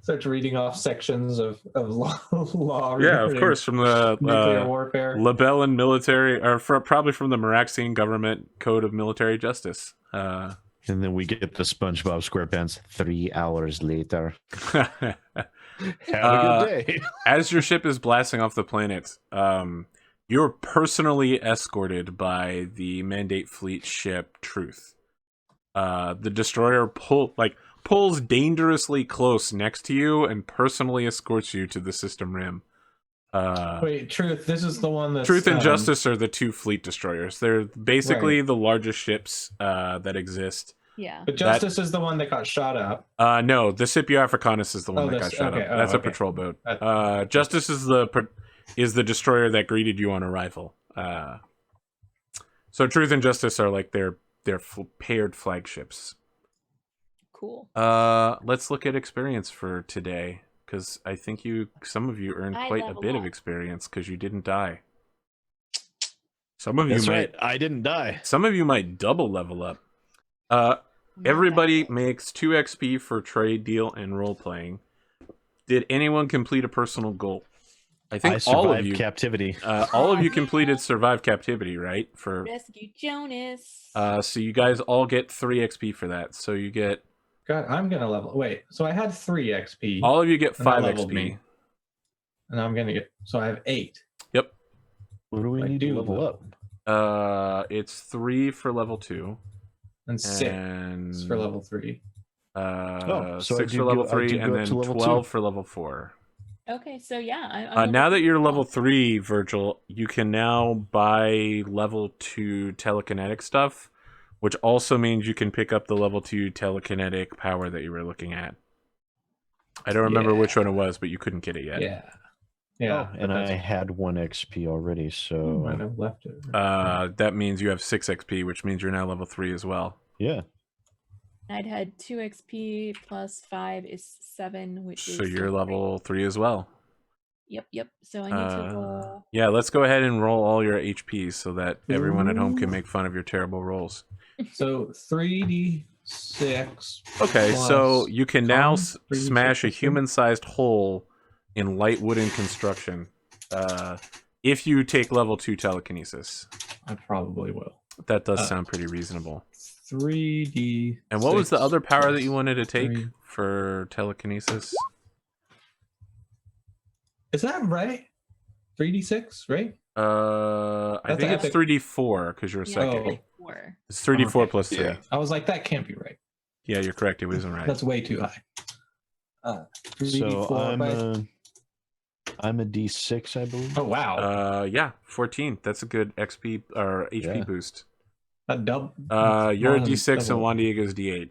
Starts reading off sections of law. Yeah, of regarding course, from the nuclear warfare. Libellan military, or probably from the Meraxian government code of military justice. And then we get the SpongeBob SquarePants 3 hours later. Have a good day. As your ship is blasting off the planet, you're personally escorted by the Mandate Fleet ship Truth. The destroyer pulls dangerously close next to you and personally escorts you to the system rim. Wait, Truth. This is the one that's Truth and Justice are the 2 fleet destroyers. They're basically the largest ships that exist. Yeah. But Justice is the one that got shot up. No, the Scipio Africanus is the one that got shot up. That's a patrol boat. Justice is the destroyer that greeted you on arrival. So Truth and Justice are like their paired flagships. Cool. Let's look at experience for today, because I think some of you earned quite a bit of experience because you didn't die. Some of you might. I didn't die. Some of you might double level up. Everybody makes 2 XP for trade, deal, and role playing. Did anyone complete a personal goal? I think all of you captivity. All of you completed survive captivity, right? For Rescue Jonas. so you guys all get 3 XP for that. So you get. God, I'm gonna level. Wait, so I had 3 XP. All of you get 5 leveled XP. me. And I'm gonna get. So I have 8. Yep. What do we need to level up? It's 3 for level 2. And 6 for level 3. So 6 for level 3, and then 12 for level 4. Okay, so yeah. I'm Now that you're level 3, Virgil, you can now buy level 2 telekinetic stuff, which also means you can pick up the level 2 telekinetic power that you were looking at. I don't remember which one it was, but you couldn't get it yet. Yeah. Yeah. And I had 1 XP already, so I have left it. That means you have 6 XP, which means you're now level 3 as well. yeah. I'd had 2 XP plus 5 is 7, which is. So you're level 3 as well. Yep. So I need to roll. Yeah, let's go ahead and roll all your HPs so that everyone at home can make fun of your terrible rolls. So 3d6. Okay, so plus you can now con, 3d6 smash a plus 3. human-sized hole in light wooden construction. If you take level 2 telekinesis. I probably will. That does sound pretty reasonable. 3d. And what was the other power that you wanted to take for telekinesis? Is that right? 3d6, right? I think it's epic. 3d4 because you're a Yeah, psychic. Oh. 4. It's 3d4 Okay. plus 3. Yeah. I was like, that can't be right. Yeah, you're correct. It wasn't right. That's way too high. So 3d4 I'm a D6, I believe. Oh wow. Yeah, 14. That's a good XP or HP boost. A dub. You're a more than D6 and double. Juan Diego's D8.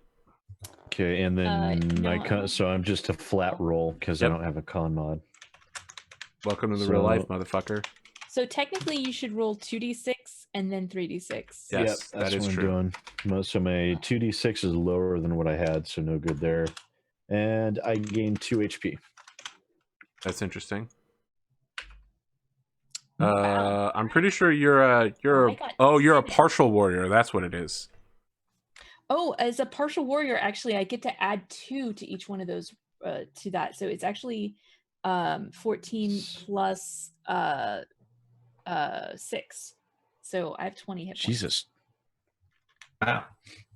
Okay, and then no, so I'm just a flat roll because I don't have a con mod. Welcome to the real life, motherfucker. So technically, you should roll 2d6 and then 3d6. Yes, That's that is what I'm true. doing. So my 2d6 is lower than what I had, so no good there. And I gained 2 HP. That's interesting. Wow. I'm pretty sure you're a I got you're a 7. partial warrior. That's what it is. Oh, as a partial warrior, actually, I get to add 2 to each one of those to that. So it's actually 14 plus 6. So I have 20 hit points. Jesus. Wow.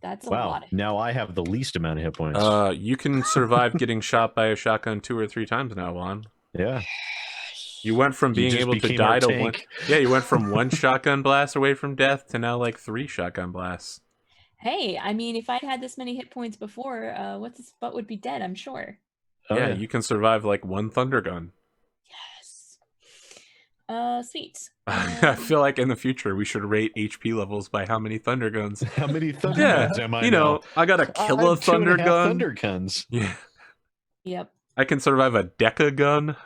That's a Wow. lot. Now I have the least amount of hit points. You can survive getting shot by a shotgun 2 or 3 times now, Juan. Yeah. You went from being just able to became die our to tank. one. Yeah, you went from 1 shotgun blast away from death to now like 3 shotgun blasts. Hey, I mean, if I'd had this many hit points before, what's this butt would be dead, I'm sure. Oh, yeah, you can survive like 1 thunder gun. Yes. Sweet. I feel like in the future we should rate HP levels by how many thunder guns. How many thunder Yeah, guns am I you know, I got a kill a thunder gun. Thunder guns. Yeah, Yep. I can survive a deca gun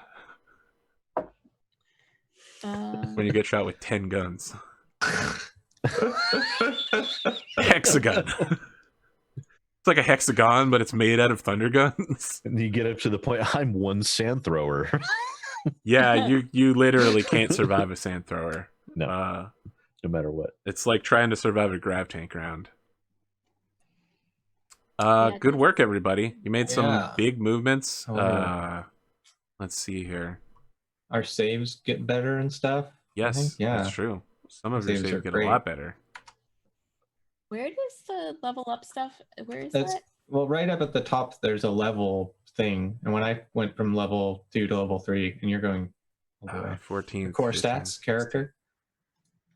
Uh, when you get shot with 10 guns. Hexagon. It's like a hexagon, but it's made out of thunder guns. And you get up to the point, I'm 1 sand thrower. Yeah, you literally can't survive a sand thrower. No, no matter what. It's like trying to survive a grav tank round. Yeah, Good work, everybody. You made some Yeah. big movements. Oh. Let's see here. Our saves get better and stuff. Yes, think, yeah. that's true. Some of your Saves saves are get great. a lot better. where does the level up stuff? Where is That's that? well, right up at the top. There's a level thing, and when I went from level 2 to level 3, and you're going all the way. 14. The core 15, stats character,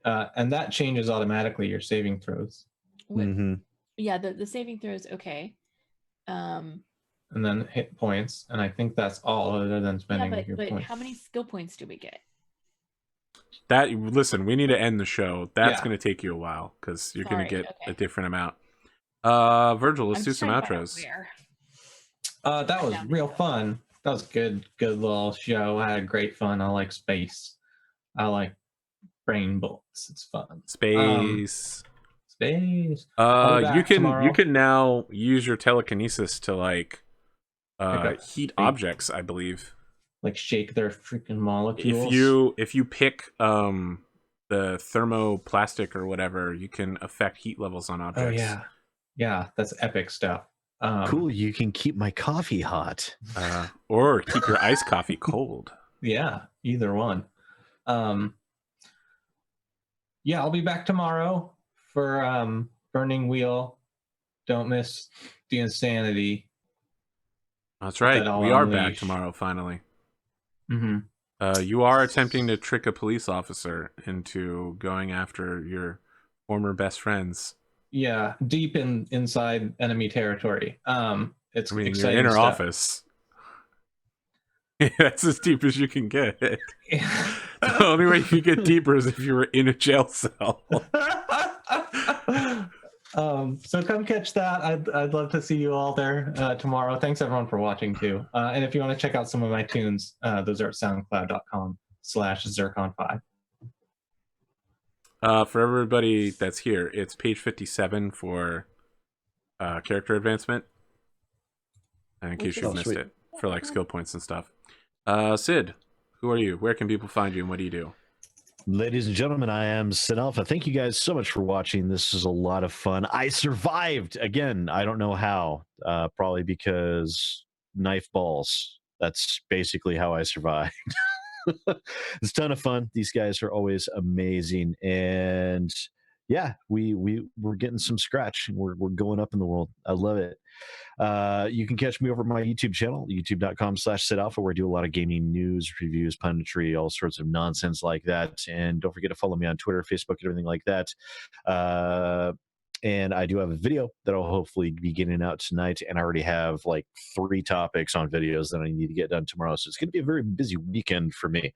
and that changes automatically your saving throws, What- Mm-hmm. Yeah, the saving throws. Okay. and then hit points, and I think that's all other than Yeah, spending but your but points. how many skill points do we get? Listen, we need to end the show. That's Yeah. going to take you a while because you're going to Sorry, get okay. a different amount. Virgil, let's I'm do just some trying to find out outros. where. That was down real here. fun. That was good little show. I had great fun. I like space. I like brain bolts. It's fun. Space. Space. I'll be You back tomorrow. can now use your telekinesis to like up heat big- objects, I believe. Like shake their freaking molecules. If you pick the thermoplastic or whatever, you can affect heat levels on objects. Oh yeah, yeah, that's epic stuff. Cool, you can keep my coffee hot. Or keep your iced coffee cold. Yeah, either one. Yeah, I'll be back tomorrow for Burning Wheel. Don't miss the insanity. That's right. That I'll We are back unleash. tomorrow finally. Mm-hmm. You are attempting to trick a police officer into going after your former best friends. Yeah, deep inside enemy territory. It's I mean, your exciting inner stuff. office. That's as deep as you can get. The only way you can get deeper is if you were in a jail cell. So come catch that. I'd love to see you all there tomorrow. Thanks everyone for watching too. And if you want to check out some of my tunes, those are at soundcloud.com/Zircon5. For everybody that's here, it's page 57 for character advancement. In case you've missed sweet. it, for like skill points and stuff. Sid, who are you? Where can people find you and what do you do? Ladies and gentlemen, I am Sin Alpha. Thank you guys so much for watching. This is a lot of fun. I survived again. I don't know how. Probably because knife balls. That's basically how I survived. It's a ton of fun. These guys are always amazing, and yeah, we're getting some scratch. We're going up in the world. I love it. You can catch me over at my YouTube channel, youtube.com/SidAlpha, where I do a lot of gaming news, reviews, punditry, all sorts of nonsense like that. And don't forget to follow me on Twitter, Facebook, and everything like that. And I do have a video that I'll hopefully be getting out tonight. And I already have like 3 topics on videos that I need to get done tomorrow. So it's going to be a very busy weekend for me.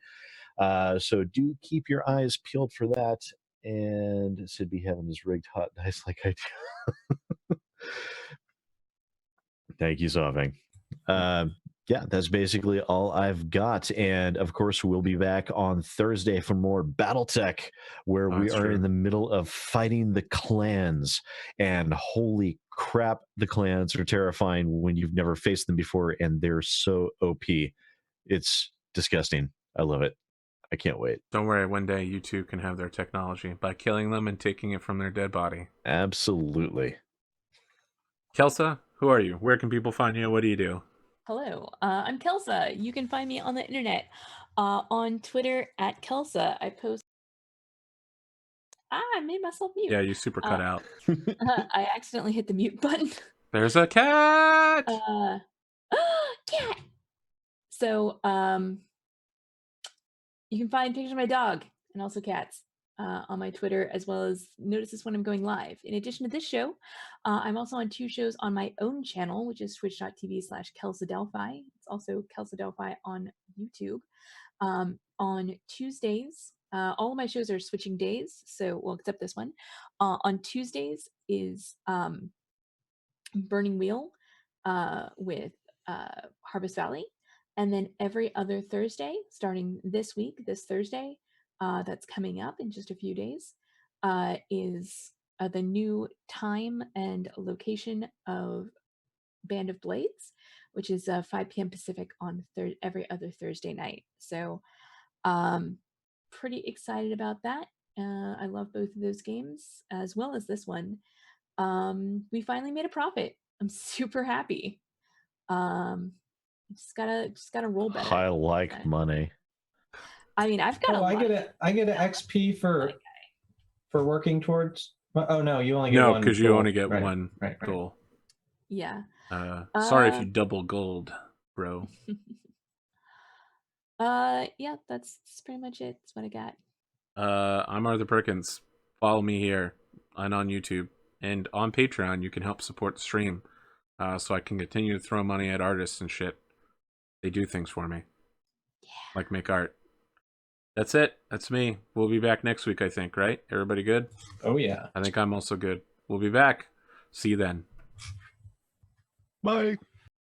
So do keep your eyes peeled for that. And Sid be having his rigged hot dice like I do. Thank you, Solving. Yeah, that's basically all I've got. And of course, we'll be back on Thursday for more Battletech, where we are in the middle of fighting the clans. And holy crap, the clans are terrifying when you've never faced them before, and they're so OP. It's disgusting. I love it. I can't wait. Don't worry, one day you two can have their technology by killing them and taking it from their dead body. Absolutely. Kelsa, who are you? Where can people find you? What do you do? Hello, I'm Kelsa. You can find me on the internet on Twitter at Kelsa. I post. I made myself mute. Yeah, you super cut out. I accidentally hit the mute button. There's a cat! Cat! So, you can find pictures of my dog and also cats on my Twitter, as well as notices when I'm going live. In addition to this show, I'm also on 2 shows on my own channel, which is twitch.tv/KelsaDelphi. It's also Kelsa Delphi on YouTube. On Tuesdays, all of my shows are switching days, so we'll accept this one. On Tuesdays is Burning Wheel with Harvest Valley. And then every other Thursday, starting this week, this Thursday, that's coming up in just a few days, is the new time and location of Band of Blades, which is 5 p.m. Pacific on every other Thursday night. So pretty excited about that. I love both of those games, as well as this one. We finally made a profit. I'm super happy. Just gotta roll better. I like money. I mean, I've got. I get an XP for working towards. Oh no, you only get one. No, because you only get one goal. Yeah. Sorry if you double gold, bro. Yeah, that's pretty much it. That's what I got. I'm Arthur Perkins. Follow me here and on YouTube and on Patreon. You can help support the stream, so I can continue to throw money at artists and shit. They do things for me. Yeah. Like make art. That's it. That's me. We'll be back next week, I think, right? Everybody good? Oh, yeah. I think I'm also good. We'll be back. See you then. Bye.